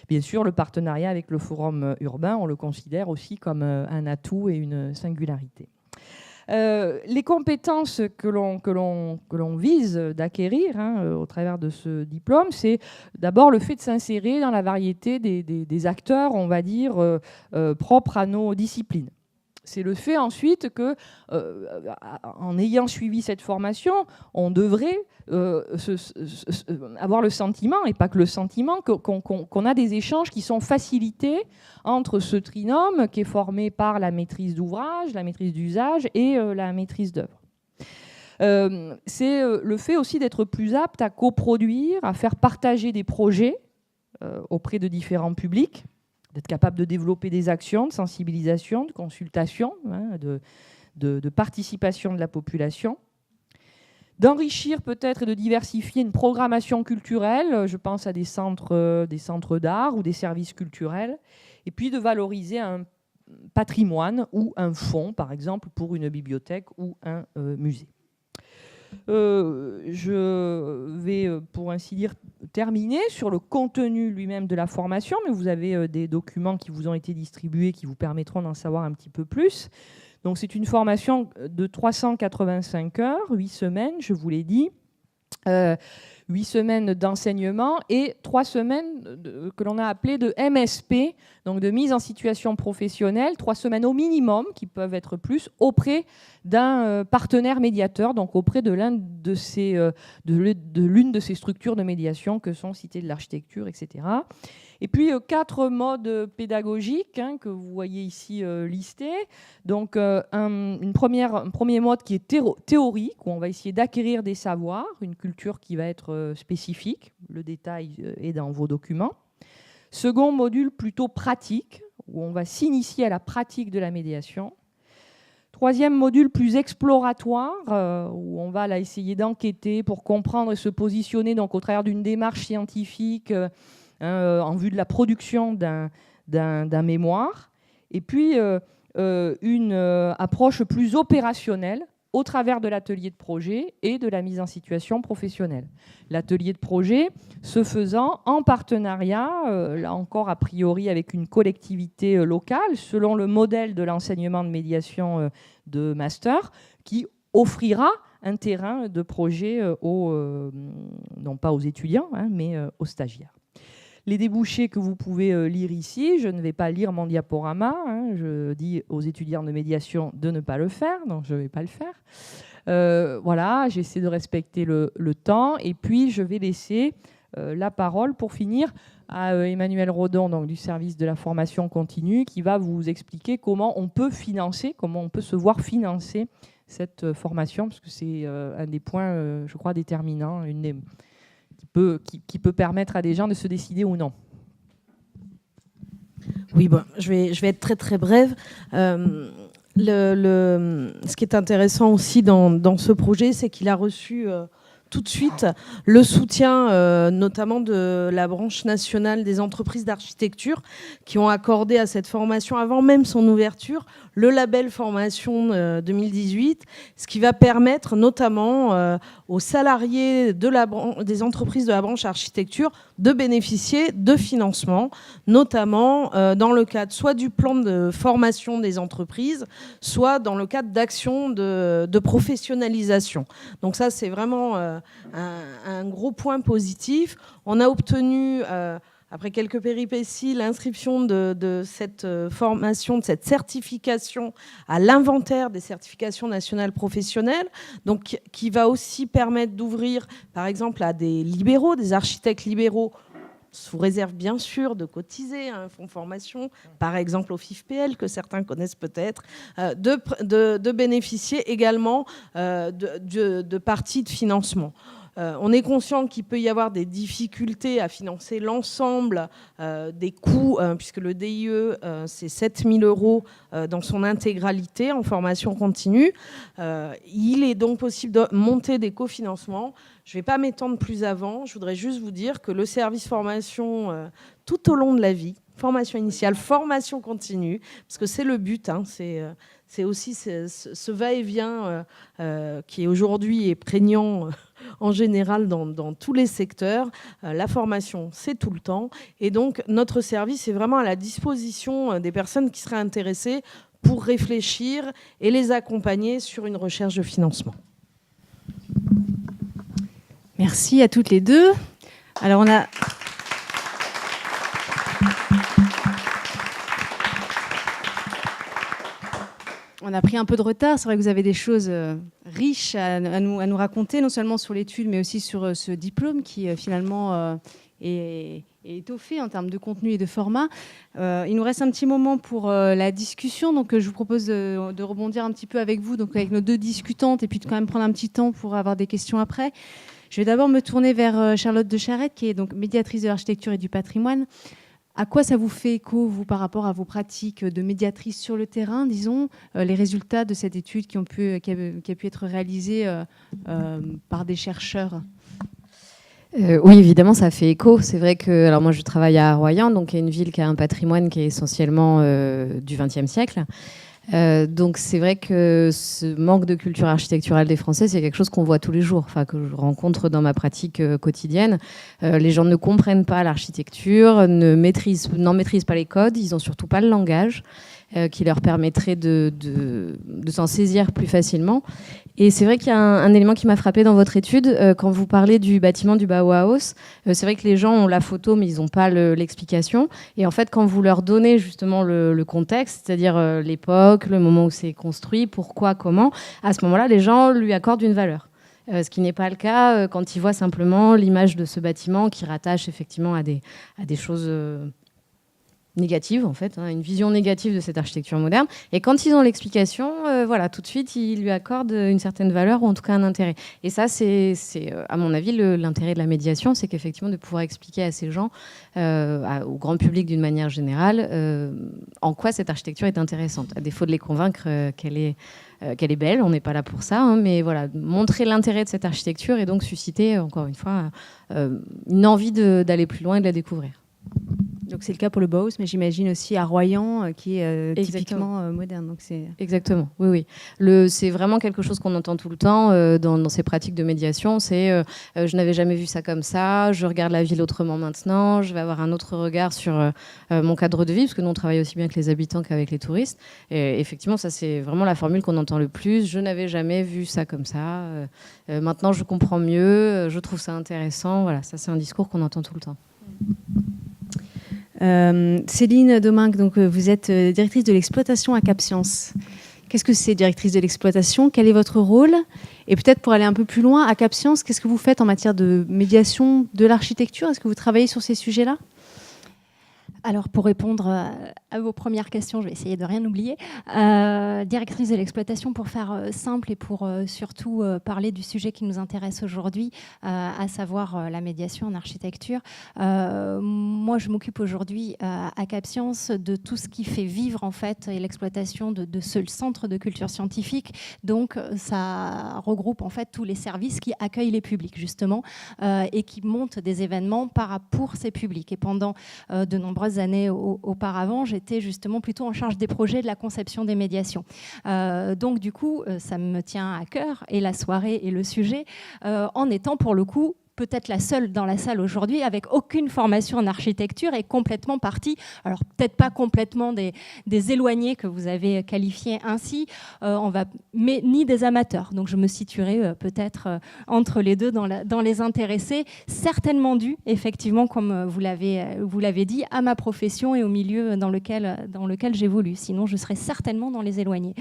Bien sûr, le partenariat avec le Forum urbain, on le considère aussi comme un atout et une singularité. Les compétences que l'on vise d'acquérir au travers de ce diplôme, c'est d'abord le fait de s'insérer dans la variété des acteurs, on va dire, propres à nos disciplines. C'est le fait ensuite que, en ayant suivi cette formation, on devrait avoir le sentiment, et pas que le sentiment, qu'on a des échanges qui sont facilités entre ce trinôme qui est formé par la maîtrise d'ouvrage, la maîtrise d'usage et la maîtrise d'œuvre. C'est le fait aussi d'être plus apte à coproduire, à faire partager des projets auprès de différents publics, d'être capable de développer des actions de sensibilisation, de consultation, de participation de la population, d'enrichir peut-être et de diversifier une programmation culturelle, je pense à des centres d'art ou des services culturels, et puis de valoriser un patrimoine ou un fonds, par exemple pour une bibliothèque ou un musée. Je vais, pour ainsi dire, terminer sur le contenu lui-même de la formation, mais vous avez des documents qui vous ont été distribués qui vous permettront d'en savoir un petit peu plus. Donc c'est une formation de 385 heures, 8 semaines, je vous l'ai dit. 8 semaines d'enseignement et 3 semaines que l'on a appelées de MSP, donc de mise en situation professionnelle, 3 semaines au minimum, qui peuvent être plus, auprès d'un partenaire médiateur, donc auprès de l'une de ces structures de médiation que sont Cité de l'Architecture, etc. Et puis 4 modes pédagogiques que vous voyez ici listés. Donc un premier mode qui est théorique, où on va essayer d'acquérir des savoirs, une culture qui va être spécifique. Le détail est dans vos documents. Second module plutôt pratique, où on va s'initier à la pratique de la médiation. Troisième module plus exploratoire, où on va là essayer d'enquêter pour comprendre et se positionner donc, au travers d'une démarche scientifique en vue de la production d'un mémoire. Et puis une approche plus opérationnelle au travers de l'atelier de projet et de la mise en situation professionnelle. L'atelier de projet se faisant en partenariat, là encore a priori avec une collectivité locale, selon le modèle de l'enseignement de médiation de master, qui offrira un terrain de projet non pas aux étudiants, mais aux stagiaires. Les débouchés que vous pouvez lire ici, je ne vais pas lire mon diaporama, je dis aux étudiants de médiation de ne pas le faire, donc je ne vais pas le faire. Voilà, j'essaie de respecter le temps et puis je vais laisser la parole pour finir à Emmanuel Rodon, donc, du service de la formation continue, qui va vous expliquer comment on peut financer, comment on peut se voir financer cette formation, parce que c'est un des points, je crois, déterminants, qui peut permettre à des gens de se décider ou non. Oui, bon, je vais être très très brève. Ce qui est intéressant aussi dans ce projet, c'est qu'il a reçu tout de suite le soutien notamment de la branche nationale des entreprises d'architecture qui ont accordé à cette formation, avant même son ouverture, le label formation 2018, ce qui va permettre notamment aux salariés des entreprises de la branche architecture de bénéficier de financement, notamment dans le cadre soit du plan de formation des entreprises, soit dans le cadre d'actions de professionnalisation. Donc ça, c'est vraiment un gros point positif. On a obtenu, après quelques péripéties, l'inscription de cette formation, de cette certification à l'inventaire des certifications nationales professionnelles, donc qui va aussi permettre d'ouvrir, par exemple, à des libéraux, des architectes libéraux, sous réserve bien sûr de cotiser à un fonds de formation, par exemple au FIFPL, que certains connaissent peut-être, de bénéficier également de parties de financement. On est conscient qu'il peut y avoir des difficultés à financer l'ensemble des coûts, puisque le DIE, c'est 7 000 € dans son intégralité en formation continue. Il est donc possible de monter des cofinancements. Je ne vais pas m'étendre plus avant. Je voudrais juste vous dire que le service formation tout au long de la vie, formation initiale, formation continue, parce que c'est le but, c'est aussi ce va-et-vient qui aujourd'hui est prégnant en général dans tous les secteurs. La formation, c'est tout le temps. Et donc, notre service est vraiment à la disposition des personnes qui seraient intéressées pour réfléchir et les accompagner sur une recherche de financement. Merci à toutes les deux. Alors, on a pris un peu de retard. C'est vrai que vous avez des choses riches à nous raconter, non seulement sur l'étude, mais aussi sur ce diplôme qui finalement est étoffé en termes de contenu et de format. Il nous reste un petit moment pour la discussion, donc je vous propose de rebondir un petit peu avec vous, donc avec nos deux discutantes, et puis de quand même prendre un petit temps pour avoir des questions après. Je vais d'abord me tourner vers Charlotte de Charette, qui est donc médiatrice de l'architecture et du patrimoine. À quoi ça vous fait écho, vous, par rapport à vos pratiques de médiatrice sur le terrain, disons, les résultats de cette étude qui a pu être réalisée par des chercheurs? Oui, évidemment, ça fait écho. C'est vrai que, alors moi, je travaille à Royan, donc il y a une ville qui a un patrimoine qui est essentiellement du XXe siècle. Donc c'est vrai que ce manque de culture architecturale des Français, c'est quelque chose qu'on voit tous les jours, enfin que je rencontre dans ma pratique quotidienne. Les gens ne comprennent pas l'architecture, n'en maîtrisent pas les codes, ils n'ont surtout pas le langage qui leur permettrait de s'en saisir plus facilement. Et c'est vrai qu'il y a un élément qui m'a frappée dans votre étude, quand vous parlez du bâtiment du Bauhaus. C'est vrai que les gens ont la photo, mais ils n'ont pas l'explication. Et en fait, quand vous leur donnez justement le contexte, c'est-à-dire l'époque, le moment où c'est construit, pourquoi, comment, à ce moment-là, les gens lui accordent une valeur. Ce qui n'est pas le cas quand ils voient simplement l'image de ce bâtiment qui rattache effectivement à des choses négative en fait, une vision négative de cette architecture moderne. Et quand ils ont l'explication, voilà, tout de suite, ils lui accordent une certaine valeur ou en tout cas un intérêt. Et ça, c'est à mon avis, l'intérêt de la médiation, c'est qu'effectivement de pouvoir expliquer à ces gens, au grand public d'une manière générale, en quoi cette architecture est intéressante, à défaut de les convaincre qu'elle est belle, on n'est pas là pour ça, mais voilà, montrer l'intérêt de cette architecture et donc susciter, encore une fois, une envie d'aller plus loin et de la découvrir. Donc c'est le cas pour le Bauhaus, mais j'imagine aussi à Royan, qui est typiquement moderne. Donc Exactement, oui. C'est vraiment quelque chose qu'on entend tout le temps dans ces pratiques de médiation. C'est je n'avais jamais vu ça comme ça, je regarde la ville autrement maintenant, je vais avoir un autre regard sur mon cadre de vie, parce que nous on travaille aussi bien avec les habitants qu'avec les touristes. Et effectivement, ça c'est vraiment la formule qu'on entend le plus. Je n'avais jamais vu ça comme ça. Maintenant je comprends mieux, je trouve ça intéressant. Voilà, ça c'est un discours qu'on entend tout le temps. Céline Domingue, donc, vous êtes directrice de l'exploitation à Cap Science. Qu'est-ce que c'est, directrice de l'exploitation? Quel est votre rôle? Et peut-être pour aller un peu plus loin, à Cap Science, qu'est-ce que vous faites en matière de médiation de l'architecture? Est-ce que vous travaillez sur ces sujets-là? Alors, pour répondre à vos premières questions, je vais essayer de rien oublier. Directrice de l'exploitation, pour faire simple et pour surtout parler du sujet qui nous intéresse aujourd'hui, à savoir la médiation en architecture. Moi, je m'occupe aujourd'hui à Cap Science de tout ce qui fait vivre en fait et l'exploitation de ce centre de culture scientifique. Donc, ça regroupe en fait tous les services qui accueillent les publics justement et qui montent des événements pour ces publics. Et pendant de nombreuses années auparavant, j'étais justement plutôt en charge des projets, de la conception des médiations. Donc du coup, ça me tient à cœur, et la soirée et le sujet, en étant pour le coup peut-être la seule dans la salle aujourd'hui avec aucune formation en architecture et complètement partie, alors peut-être pas complètement des éloignés que vous avez qualifiés ainsi, mais ni des amateurs. Donc je me situerai peut-être entre les deux dans les intéressés, certainement dû, effectivement, comme vous l'avez dit, à ma profession et au milieu dans lequel j'évolue. Sinon, je serais certainement dans les éloignés.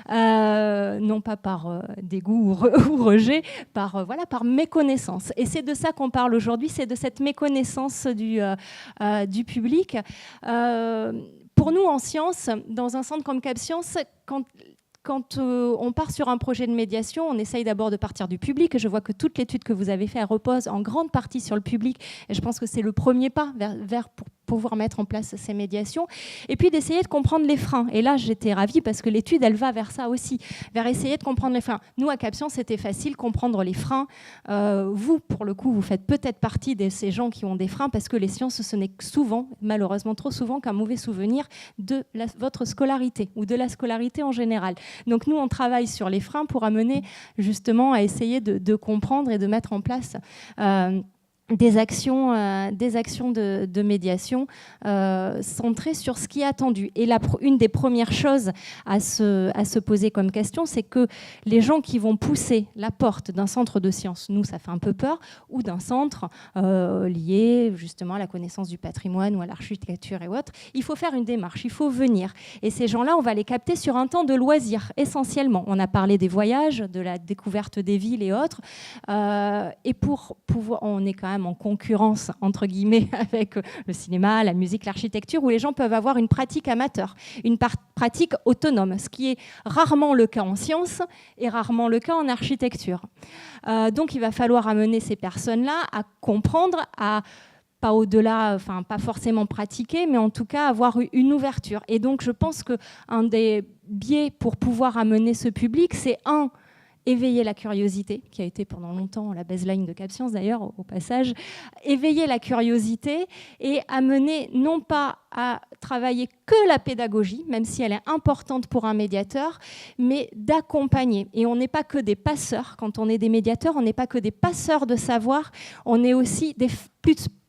Non pas par dégoût ou rejet, par méconnaissance. Et c'est de ça qu'on parle aujourd'hui, c'est de cette méconnaissance du public. Pour nous, en sciences, dans un centre comme Cap Science, quand on part sur un projet de médiation, on essaye d'abord de partir du public. Et je vois que toute l'étude que vous avez faite repose en grande partie sur le public. Et je pense que c'est le premier pas vers pour pouvoir mettre en place ces médiations. Et puis d'essayer de comprendre les freins. Et là, j'étais ravie parce que l'étude, elle va vers ça aussi, vers essayer de comprendre les freins. Nous, à Cap Science, c'était facile, comprendre les freins. Vous, pour le coup, vous faites peut-être partie de ces gens qui ont des freins parce que les sciences, ce n'est souvent, malheureusement trop souvent, qu'un mauvais souvenir de votre scolarité ou de la scolarité en général. Donc nous, on travaille sur les freins pour amener justement à essayer de comprendre et de mettre en place des actions de médiation centrées sur ce qui est attendu. Et une des premières choses à se poser comme question, c'est que les gens qui vont pousser la porte d'un centre de sciences, nous, ça fait un peu peur, ou d'un centre lié justement à la connaissance du patrimoine ou à l'architecture et autres, il faut faire une démarche, il faut venir. Et ces gens-là, on va les capter sur un temps de loisir, essentiellement. On a parlé des voyages, de la découverte des villes et autres. Et pour pouvoir, on est quand même en concurrence, entre guillemets, avec le cinéma, la musique, l'architecture, où les gens peuvent avoir une pratique amateur, une pratique autonome, ce qui est rarement le cas en sciences et rarement le cas en architecture. Donc il va falloir amener ces personnes-là à comprendre, à pas au-delà, enfin pas forcément pratiquer, mais en tout cas avoir une ouverture. Et donc je pense qu'un des biais pour pouvoir amener ce public, c'est éveiller la curiosité, qui a été pendant longtemps la baseline de CapScience d'ailleurs, au passage, éveiller la curiosité et amener non pas à travailler que la pédagogie, même si elle est importante pour un médiateur, mais d'accompagner. Et on n'est pas que des passeurs, quand on est des médiateurs, on n'est pas que des passeurs de savoir, on est aussi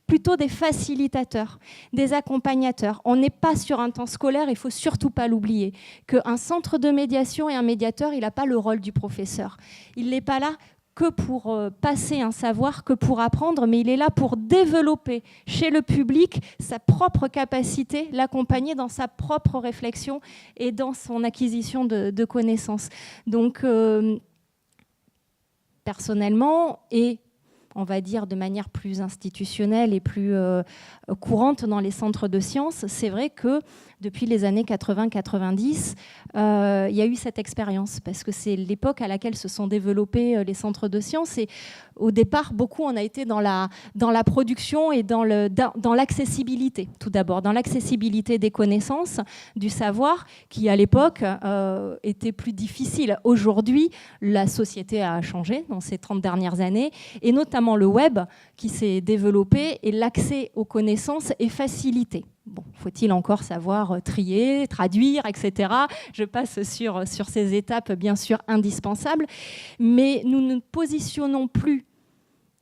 plutôt des facilitateurs, des accompagnateurs. On n'est pas sur un temps scolaire, il ne faut surtout pas l'oublier, qu'un centre de médiation et un médiateur, il n'a pas le rôle du professeur. Il n'est pas là que pour passer un savoir, que pour apprendre, mais il est là pour développer chez le public sa propre capacité, l'accompagner dans sa propre réflexion et dans son acquisition de connaissances. Donc, personnellement, et on va dire de manière plus institutionnelle et plus courante dans les centres de sciences, c'est vrai que depuis les années 80-90, il y a eu cette expérience, parce que c'est l'époque à laquelle se sont développés les centres de sciences. Et au départ, beaucoup, on a été dans la production et dans l'accessibilité, tout d'abord, dans l'accessibilité des connaissances, du savoir, qui à l'époque était plus difficile. Aujourd'hui, la société a changé dans ces 30 dernières années, et notamment le web qui s'est développé, et l'accès aux connaissances est facilité. Bon, faut-il encore savoir trier, traduire, etc. Je passe sur ces étapes, bien sûr, indispensables. Mais nous ne positionnons plus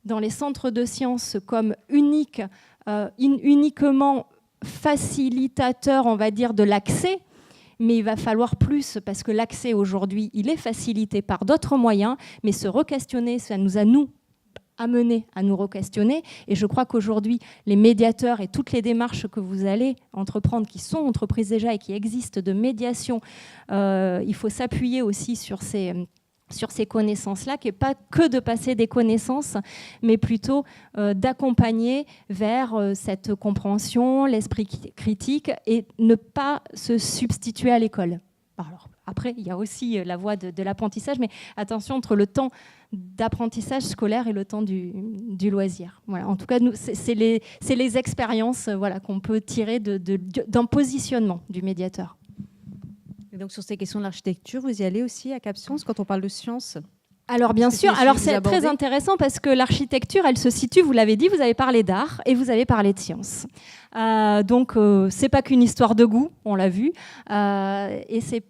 dans les centres de sciences comme uniquement facilitateurs, on va dire, de l'accès. Mais il va falloir plus, parce que l'accès aujourd'hui, il est facilité par d'autres moyens. Mais se re-questionner, ça nous a, amener à nous re-questionner. Et je crois qu'aujourd'hui, les médiateurs et toutes les démarches que vous allez entreprendre, qui sont entreprises déjà et qui existent de médiation, il faut s'appuyer aussi sur ces connaissances-là, qui n'est pas que de passer des connaissances, mais plutôt d'accompagner vers cette compréhension, l'esprit critique, et ne pas se substituer à l'école. Alors, après, il y a aussi la voie de l'apprentissage, mais attention entre le temps d'apprentissage scolaire et le temps du loisir. Voilà. En tout cas, c'est les expériences qu'on peut tirer d'un positionnement du médiateur. Et donc, sur ces questions de l'architecture, vous y allez aussi à CapScience quand on parle de sciences ? Alors bien sûr, c'est très intéressant parce que l'architecture, elle se situe, vous l'avez dit, vous avez parlé d'art et vous avez parlé de sciences. Donc, c'est pas qu'une histoire de goût, on l'a vu, et c'est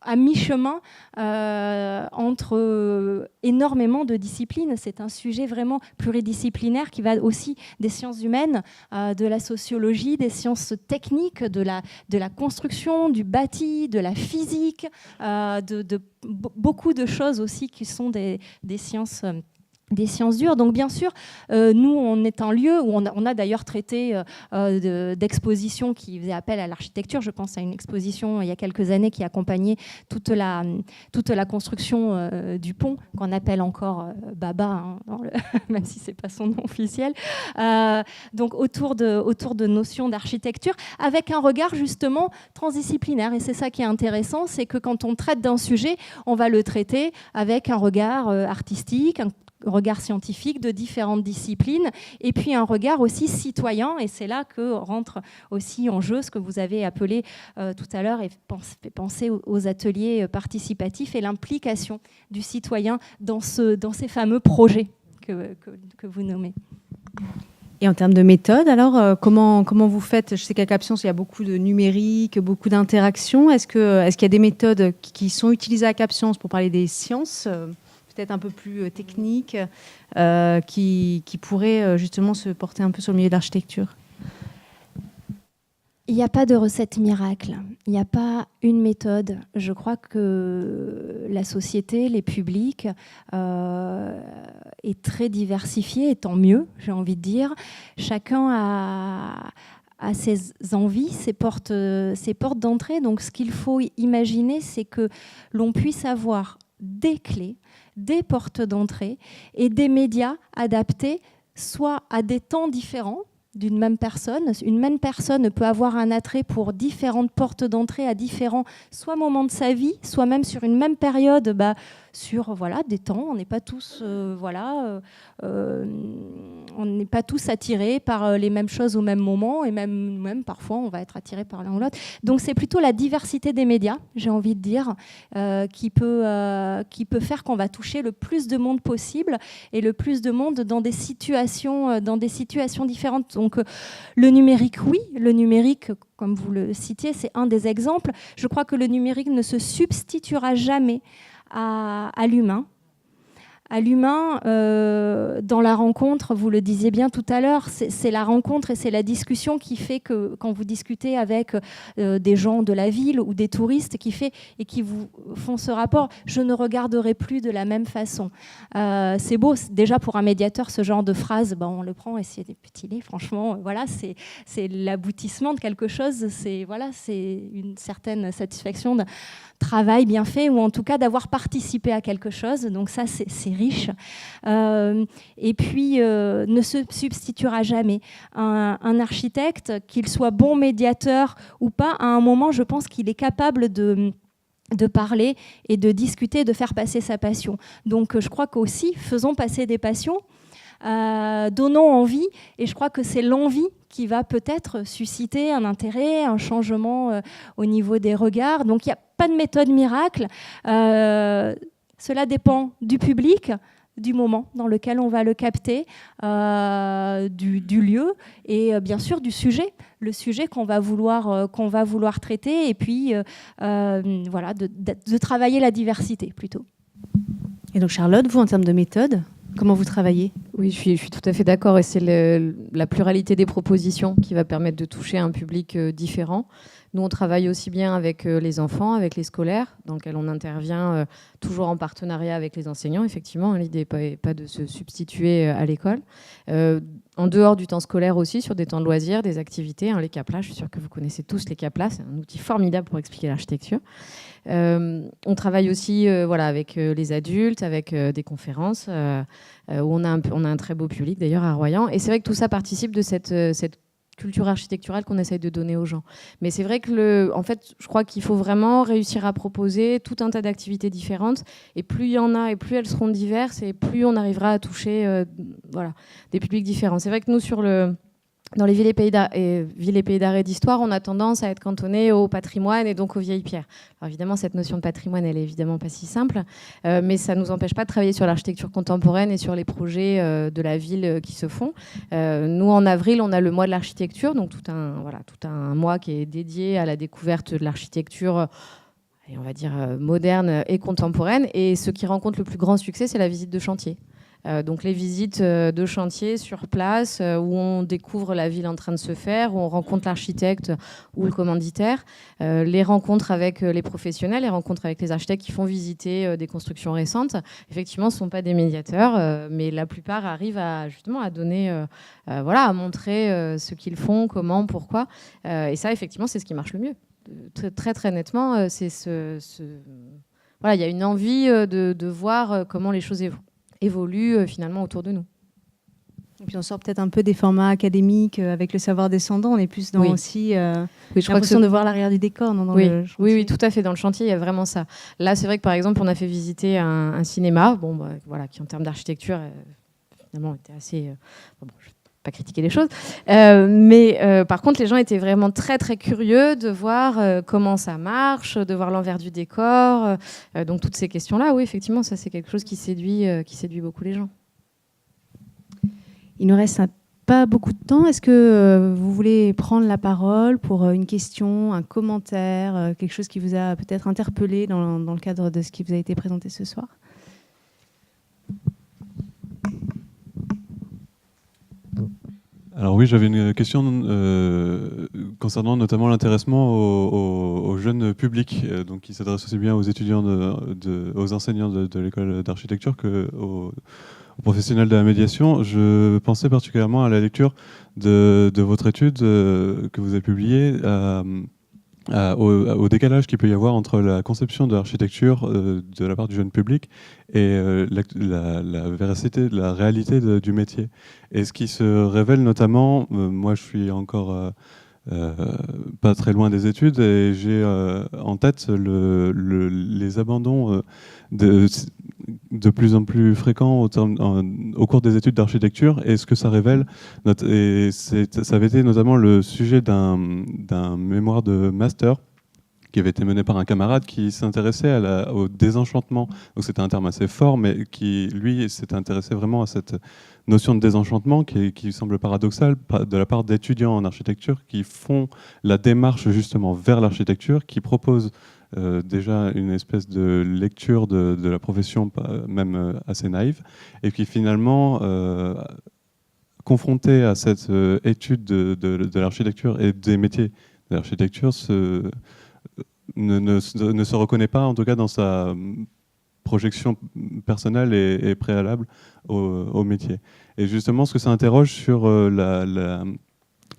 à mi-chemin entre énormément de disciplines. C'est un sujet vraiment pluridisciplinaire qui va aussi des sciences humaines, de la sociologie, des sciences techniques, de la construction, du bâti, de la physique, de beaucoup de choses aussi qui sont des sciences dures. Donc bien sûr, nous, on est un lieu où on a d'ailleurs traité d'expositions qui faisaient appel à l'architecture. Je pense à une exposition il y a quelques années qui accompagnait toute la construction du pont, qu'on appelle encore Baba, hein, même si ce n'est pas son nom officiel. Donc autour de notions d'architecture, avec un regard justement transdisciplinaire. Et c'est ça qui est intéressant, c'est que quand on traite d'un sujet, on va le traiter avec un regard artistique, un regard scientifique de différentes disciplines, et puis un regard aussi citoyen, et c'est là que rentre aussi en jeu ce que vous avez appelé tout à l'heure, et fait penser aux ateliers participatifs et l'implication du citoyen dans ces fameux projets que vous nommez. Et en termes de méthode, alors, comment vous faites ? Je sais qu'à CapScience, il y a beaucoup de numérique, beaucoup d'interactions. Est-ce qu'il y a des méthodes qui sont utilisées à CapScience pour parler des sciences peut-être un peu plus technique, qui pourrait justement se porter un peu sur le milieu de l'architecture ? Il n'y a pas de recette miracle, il n'y a pas une méthode. Je crois que la société, les publics, est très diversifiée, et tant mieux, j'ai envie de dire. Chacun a ses envies, ses portes d'entrée. Donc ce qu'il faut imaginer, c'est que l'on puisse avoir des clés, des portes d'entrée et des médias adaptés soit à des temps différents d'une même personne. Une même personne peut avoir un attrait pour différentes portes d'entrée à différents soit moments de sa vie, soit même sur une même période, sur des temps. On n'est pas tous on n'est pas tous attirés par les mêmes choses au même moment, et même parfois on va être attirés par l'un ou l'autre. Donc c'est plutôt la diversité des médias, j'ai envie de dire, qui peut faire qu'on va toucher le plus de monde possible, et le plus de monde dans des situations différentes. Donc le numérique, oui, le numérique, comme vous le citiez, c'est un des exemples. Je crois que le numérique ne se substituera jamais à l'humain. À l'humain, dans la rencontre, vous le disiez bien tout à l'heure, c'est la rencontre et c'est la discussion qui fait que quand vous discutez avec des gens de la ville ou des touristes qui vous font ce rapport, je ne regarderai plus de la même façon. C'est beau, déjà pour un médiateur, ce genre de phrase, on le prend et c'est des petits laits, franchement, voilà, c'est l'aboutissement de quelque chose, c'est une certaine satisfaction de travail bien fait, ou en tout cas d'avoir participé à quelque chose. Donc ça, c'est riche. Et puis, ne se substituera jamais. Un architecte, qu'il soit bon médiateur ou pas, à un moment, je pense qu'il est capable de parler et de discuter, de faire passer sa passion. Donc je crois qu'aussi, faisons passer des passions, donnons envie, et je crois que c'est l'envie qui va peut-être susciter un intérêt, un changement au niveau des regards. Donc il n'y a pas de méthode miracle. Cela dépend du public, du moment dans lequel on va le capter, du lieu et bien sûr du sujet, le sujet qu'on va vouloir traiter, et puis voilà, de travailler la diversité plutôt. Et donc Charlotte, vous en termes de méthode, comment vous travaillez ? Oui, je suis tout à fait d'accord, et c'est la pluralité des propositions qui va permettre de toucher un public différent. Nous, on travaille aussi bien avec les enfants, avec les scolaires, dans lesquels on intervient toujours en partenariat avec les enseignants. Effectivement, l'idée n'est pas de se substituer à l'école. En dehors du temps scolaire aussi, sur des temps de loisirs, des activités, les CAPLA, je suis sûre que vous connaissez tous les CAPLA, c'est un outil formidable pour expliquer l'architecture. On travaille aussi avec les adultes, avec des conférences, où on a un très beau public d'ailleurs à Royan. Et c'est vrai que tout ça participe de cette culture architecturale qu'on essaye de donner aux gens. Mais c'est vrai que en fait, je crois qu'il faut vraiment réussir à proposer tout un tas d'activités différentes, et plus il y en a et plus elles seront diverses, et plus on arrivera à toucher des publics différents. C'est vrai que nous, dans les villes et pays d'art et d'histoire, on a tendance à être cantonné au patrimoine et donc aux vieilles pierres. Alors évidemment, cette notion de patrimoine, elle est évidemment pas si simple, mais ça ne nous empêche pas de travailler sur l'architecture contemporaine et sur les projets de la ville qui se font. Nous, en avril, on a le mois de l'architecture, donc tout un mois qui est dédié à la découverte de l'architecture, et on va dire moderne et contemporaine. Et ce qui rencontre le plus grand succès, c'est la visite de chantier. Donc les visites de chantier sur place, où on découvre la ville en train de se faire, où on rencontre l'architecte ou le commanditaire, les rencontres avec les professionnels, les rencontres avec les architectes qui font visiter des constructions récentes. Effectivement, ce ne sont pas des médiateurs, mais la plupart arrivent justement à donner, à montrer ce qu'ils font, comment, pourquoi. Et ça, effectivement, c'est ce qui marche le mieux. Très, très nettement, c'est il y a une envie de voir comment les choses évolue finalement autour de nous. Et puis on sort peut-être un peu des formats académiques avec le savoir descendant, on est plus dans aussi l'impression de voir l'arrière du décor. Oui, tout à fait. Dans le chantier, il y a vraiment ça. Là, c'est vrai que par exemple, on a fait visiter un cinéma, qui en termes d'architecture, finalement, était assez... je ne vais pas critiquer les choses, mais par contre, les gens étaient vraiment très, très curieux de voir comment ça marche, de voir l'envers du décor. Donc, toutes ces questions-là, oui, effectivement, ça, c'est quelque chose qui séduit beaucoup les gens. Il nous reste pas beaucoup de temps. Est-ce que vous voulez prendre la parole pour une question, un commentaire, quelque chose qui vous a peut-être interpellé dans le cadre de ce qui vous a été présenté ce soir ? Alors oui, j'avais une question concernant notamment l'intéressement aux jeunes publics, donc qui s'adresse aussi bien aux étudiants, aux enseignants de l'école d'architecture qu'aux professionnels de la médiation. Je pensais particulièrement à la lecture de votre étude que vous avez publiée, au décalage qu'il peut y avoir entre la conception de l'architecture de la part du jeune public et la véracité, la réalité du métier. Et ce qui se révèle notamment, moi je suis encore pas très loin des études, et j'ai en tête les abandons de plus en plus fréquents au cours des études d'architecture, et ce que ça révèle. Et ça avait été notamment le sujet d'un mémoire de master qui avait été mené par un camarade qui s'intéressait au désenchantement. Donc c'était un terme assez fort, mais qui, lui, s'était intéressé vraiment à cette notion de désenchantement qui semble paradoxale de la part d'étudiants en architecture qui font la démarche justement vers l'architecture, qui proposent déjà une espèce de lecture de la profession, même assez naïve, et qui finalement, confrontés à cette étude de l'architecture et des métiers de l'architecture, ne se reconnaît pas, en tout cas dans sa projection personnelle et préalable au métier. Et justement, ce que ça interroge sur la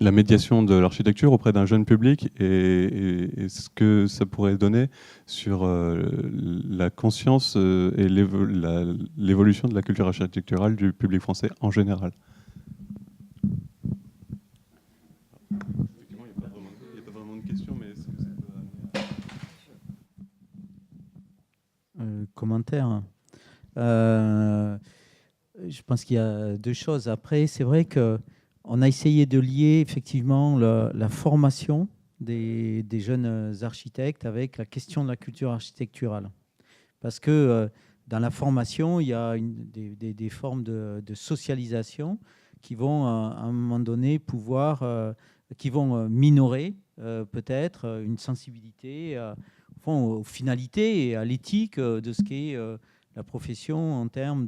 médiation de l'architecture auprès d'un jeune public et ce que ça pourrait donner sur la conscience et l'évolution de la culture architecturale du public français en général. Effectivement, il n'y a pas vraiment de question, mais commentaire. Je pense qu'il y a deux choses. Après, c'est vrai qu'on a essayé de lier effectivement la formation des jeunes architectes avec la question de la culture architecturale. Parce que dans la formation, il y a des formes de socialisation qui vont, à un moment donné, qui vont minorer peut-être une sensibilité aux finalités et à l'éthique de ce qu'est la profession en termes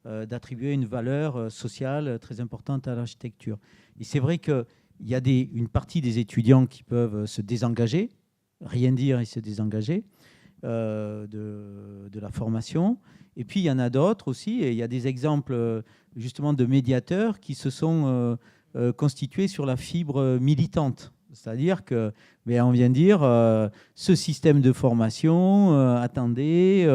d'attribuer une valeur sociale très importante à l'architecture. Et c'est vrai qu'il y a une partie des étudiants qui peuvent se désengager, rien dire et se désengager de la formation. Et puis il y en a d'autres aussi, et il y a des exemples justement de médiateurs qui se sont constitués sur la fibre militante. C'est-à-dire que, on vient dire, ce système de formation, attendez,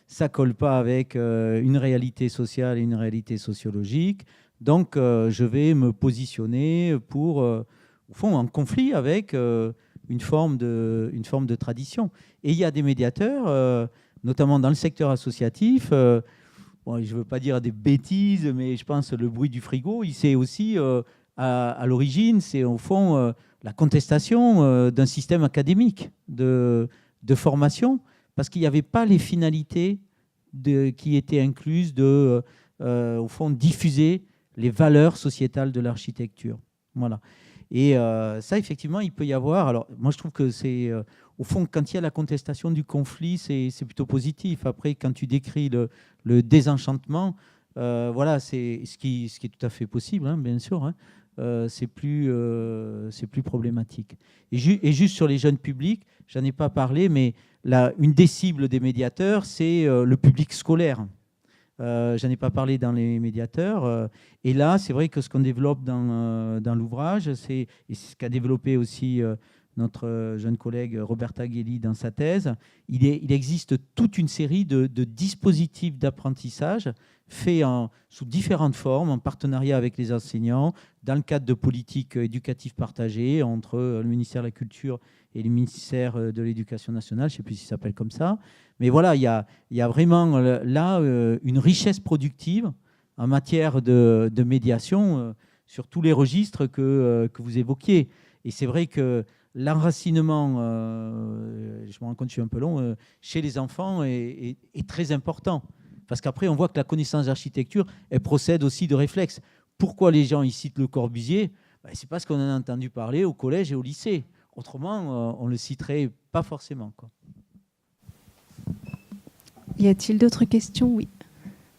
ça ne colle pas avec une réalité sociale et une réalité sociologique. Donc, je vais me positionner pour, au fond, en conflit avec une forme de tradition. Et il y a des médiateurs, notamment dans le secteur associatif, bon, je ne veux pas dire des bêtises, mais je pense que le bruit du frigo, il s'est aussi, à l'origine, c'est au fond la contestation d'un système académique de formation, parce qu'il n'y avait pas les finalités qui étaient incluses au fond, diffuser les valeurs sociétales de l'architecture. Voilà. Et ça, effectivement, il peut y avoir... Alors, moi, je trouve que c'est... au fond, quand il y a la contestation du conflit, c'est plutôt positif. Après, quand tu décris le désenchantement, voilà, c'est ce qui est tout à fait possible, hein, bien sûr, hein. C'est plus problématique. Et juste sur les jeunes publics, j'en ai pas parlé, mais une des cibles des médiateurs, c'est le public scolaire. J'en ai pas parlé dans les médiateurs. Et là, c'est vrai que ce qu'on développe dans l'ouvrage, et c'est ce qu'a développé aussi notre jeune collègue Roberta Gheli dans sa thèse, il existe toute une série de dispositifs d'apprentissage faits sous différentes formes, en partenariat avec les enseignants, dans le cadre de politiques éducatives partagées entre le ministère de la Culture et le ministère de l'Éducation nationale, je ne sais plus si ça s'appelle comme ça. Mais voilà, il y a vraiment là une richesse productive en matière de médiation sur tous les registres que vous évoquiez. Et c'est vrai que l'enracinement, je me rends compte que je suis un peu long, chez les enfants est très important. Parce qu'après, on voit que la connaissance d'architecture, elle procède aussi de réflexes. Pourquoi les gens ils citent Le Corbusier ? C'est parce qu'on en a entendu parler au collège et au lycée. Autrement, on ne le citerait pas forcément, quoi. Y a-t-il d'autres questions ? Oui.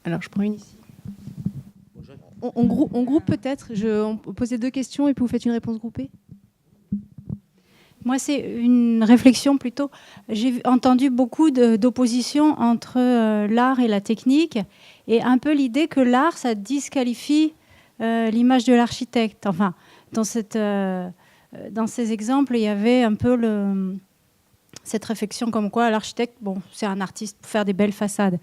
Alors, je prends une ici. On groupe peut-être. On peut poser 2 questions et puis vous faites une réponse groupée. Moi, c'est une réflexion plutôt. J'ai entendu beaucoup d'opposition entre l'art et la technique, et un peu l'idée que l'art, ça disqualifie l'image de l'architecte. Enfin, dans ces exemples, il y avait un peu cette réflexion comme quoi l'architecte, bon, c'est un artiste pour faire des belles façades.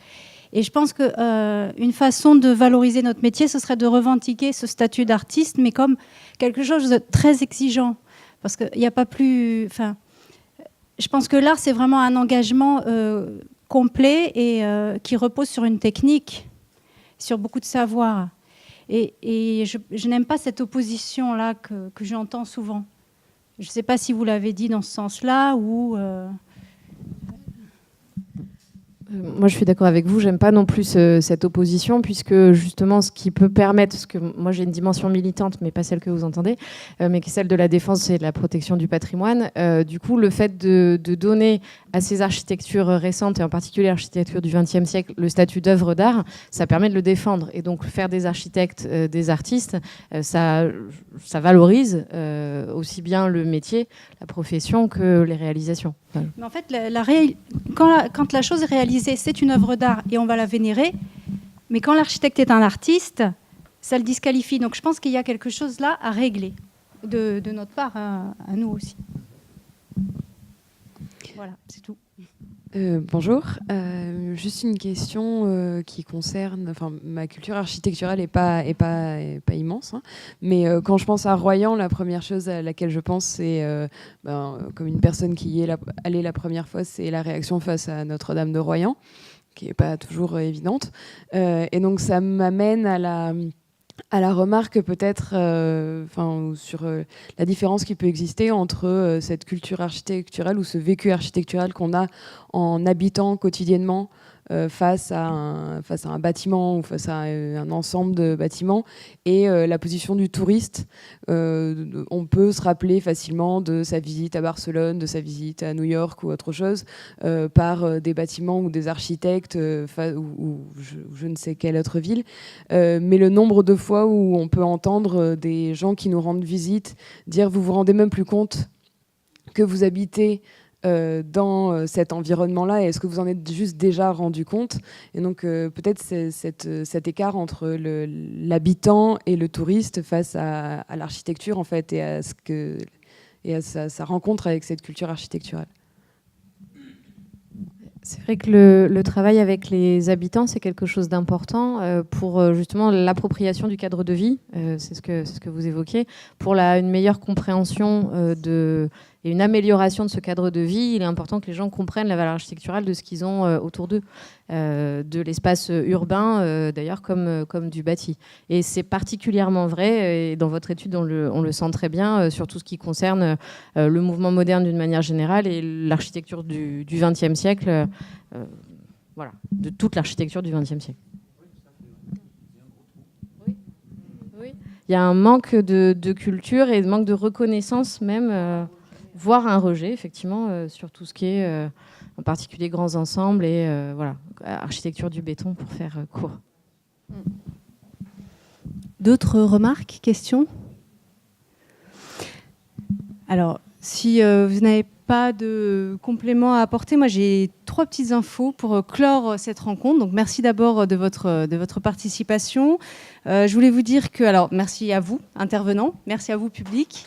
Et je pense qu'une façon de valoriser notre métier, ce serait de revendiquer ce statut d'artiste, mais comme quelque chose de très exigeant. Parce qu'il n'y a pas plus... Enfin, je pense que l'art, c'est vraiment un engagement complet et qui repose sur une technique, sur beaucoup de savoir. Et je n'aime pas cette opposition-là que j'entends souvent. Je ne sais pas si vous l'avez dit dans ce sens-là ou... Moi, je suis d'accord avec vous. J'aime pas non plus cette opposition, puisque justement, ce qui peut permettre, parce que moi j'ai une dimension militante, mais pas celle que vous entendez, mais qui est celle de la défense et de la protection du patrimoine. Du coup, le fait de donner à ces architectures récentes, et en particulier l'architecture du XXe siècle, le statut d'œuvre d'art, ça permet de le défendre. Et donc, faire des architectes, des artistes, ça valorise aussi bien le métier, la profession, que les réalisations. Voilà. Mais en fait, quand la chose est réalisée, c'est une œuvre d'art et on va la vénérer. Mais quand l'architecte est un artiste, ça le disqualifie. Donc je pense qu'il y a quelque chose là à régler de notre part, à nous aussi. Voilà, c'est tout. Bonjour, juste une question qui concerne, enfin ma culture architecturale est pas immense, hein, mais quand je pense à Royan, la première chose à laquelle je pense, c'est comme une personne qui y est allée la première fois, c'est la réaction face à Notre-Dame de Royan, qui est pas toujours évidente, et donc ça m'amène à la remarque peut-être sur la différence qui peut exister entre cette culture architecturale ou ce vécu architectural qu'on a en habitant quotidiennement face à un bâtiment ou face à un ensemble de bâtiments et la position du touriste. On peut se rappeler facilement de sa visite à Barcelone, de sa visite à New York ou autre chose par des bâtiments ou des architectes ou je ne sais quelle autre ville. Mais le nombre de fois où on peut entendre des gens qui nous rendent visite dire « vous vous rendez même plus compte que vous habitez dans cet environnement-là, et est-ce que vous en êtes juste déjà rendu compte ?» Et donc peut-être cet écart entre l'habitant et le touriste face à l'architecture en fait, et à sa rencontre avec cette culture architecturale. C'est vrai que le travail avec les habitants, c'est quelque chose d'important pour justement l'appropriation du cadre de vie, c'est ce que vous évoquez, pour une meilleure compréhension et une amélioration de ce cadre de vie. Il est important que les gens comprennent la valeur architecturale de ce qu'ils ont autour d'eux, de l'espace urbain d'ailleurs comme du bâti. Et c'est particulièrement vrai, et dans votre étude on le sent très bien, sur tout ce qui concerne le mouvement moderne d'une manière générale et l'architecture du XXe siècle, voilà, de toute l'architecture du XXe siècle. Oui. Il y a un manque de culture et un manque de reconnaissance même, voire un rejet, effectivement, sur tout ce qui est, en particulier, grands ensembles et voilà, architecture du béton, pour faire court. D'autres remarques, questions ? Alors, si vous n'avez pas de complément à apporter, moi j'ai 3 petites infos pour clore cette rencontre. Donc merci d'abord de votre participation. Je voulais vous dire que, alors merci à vous, intervenants, merci à vous, public.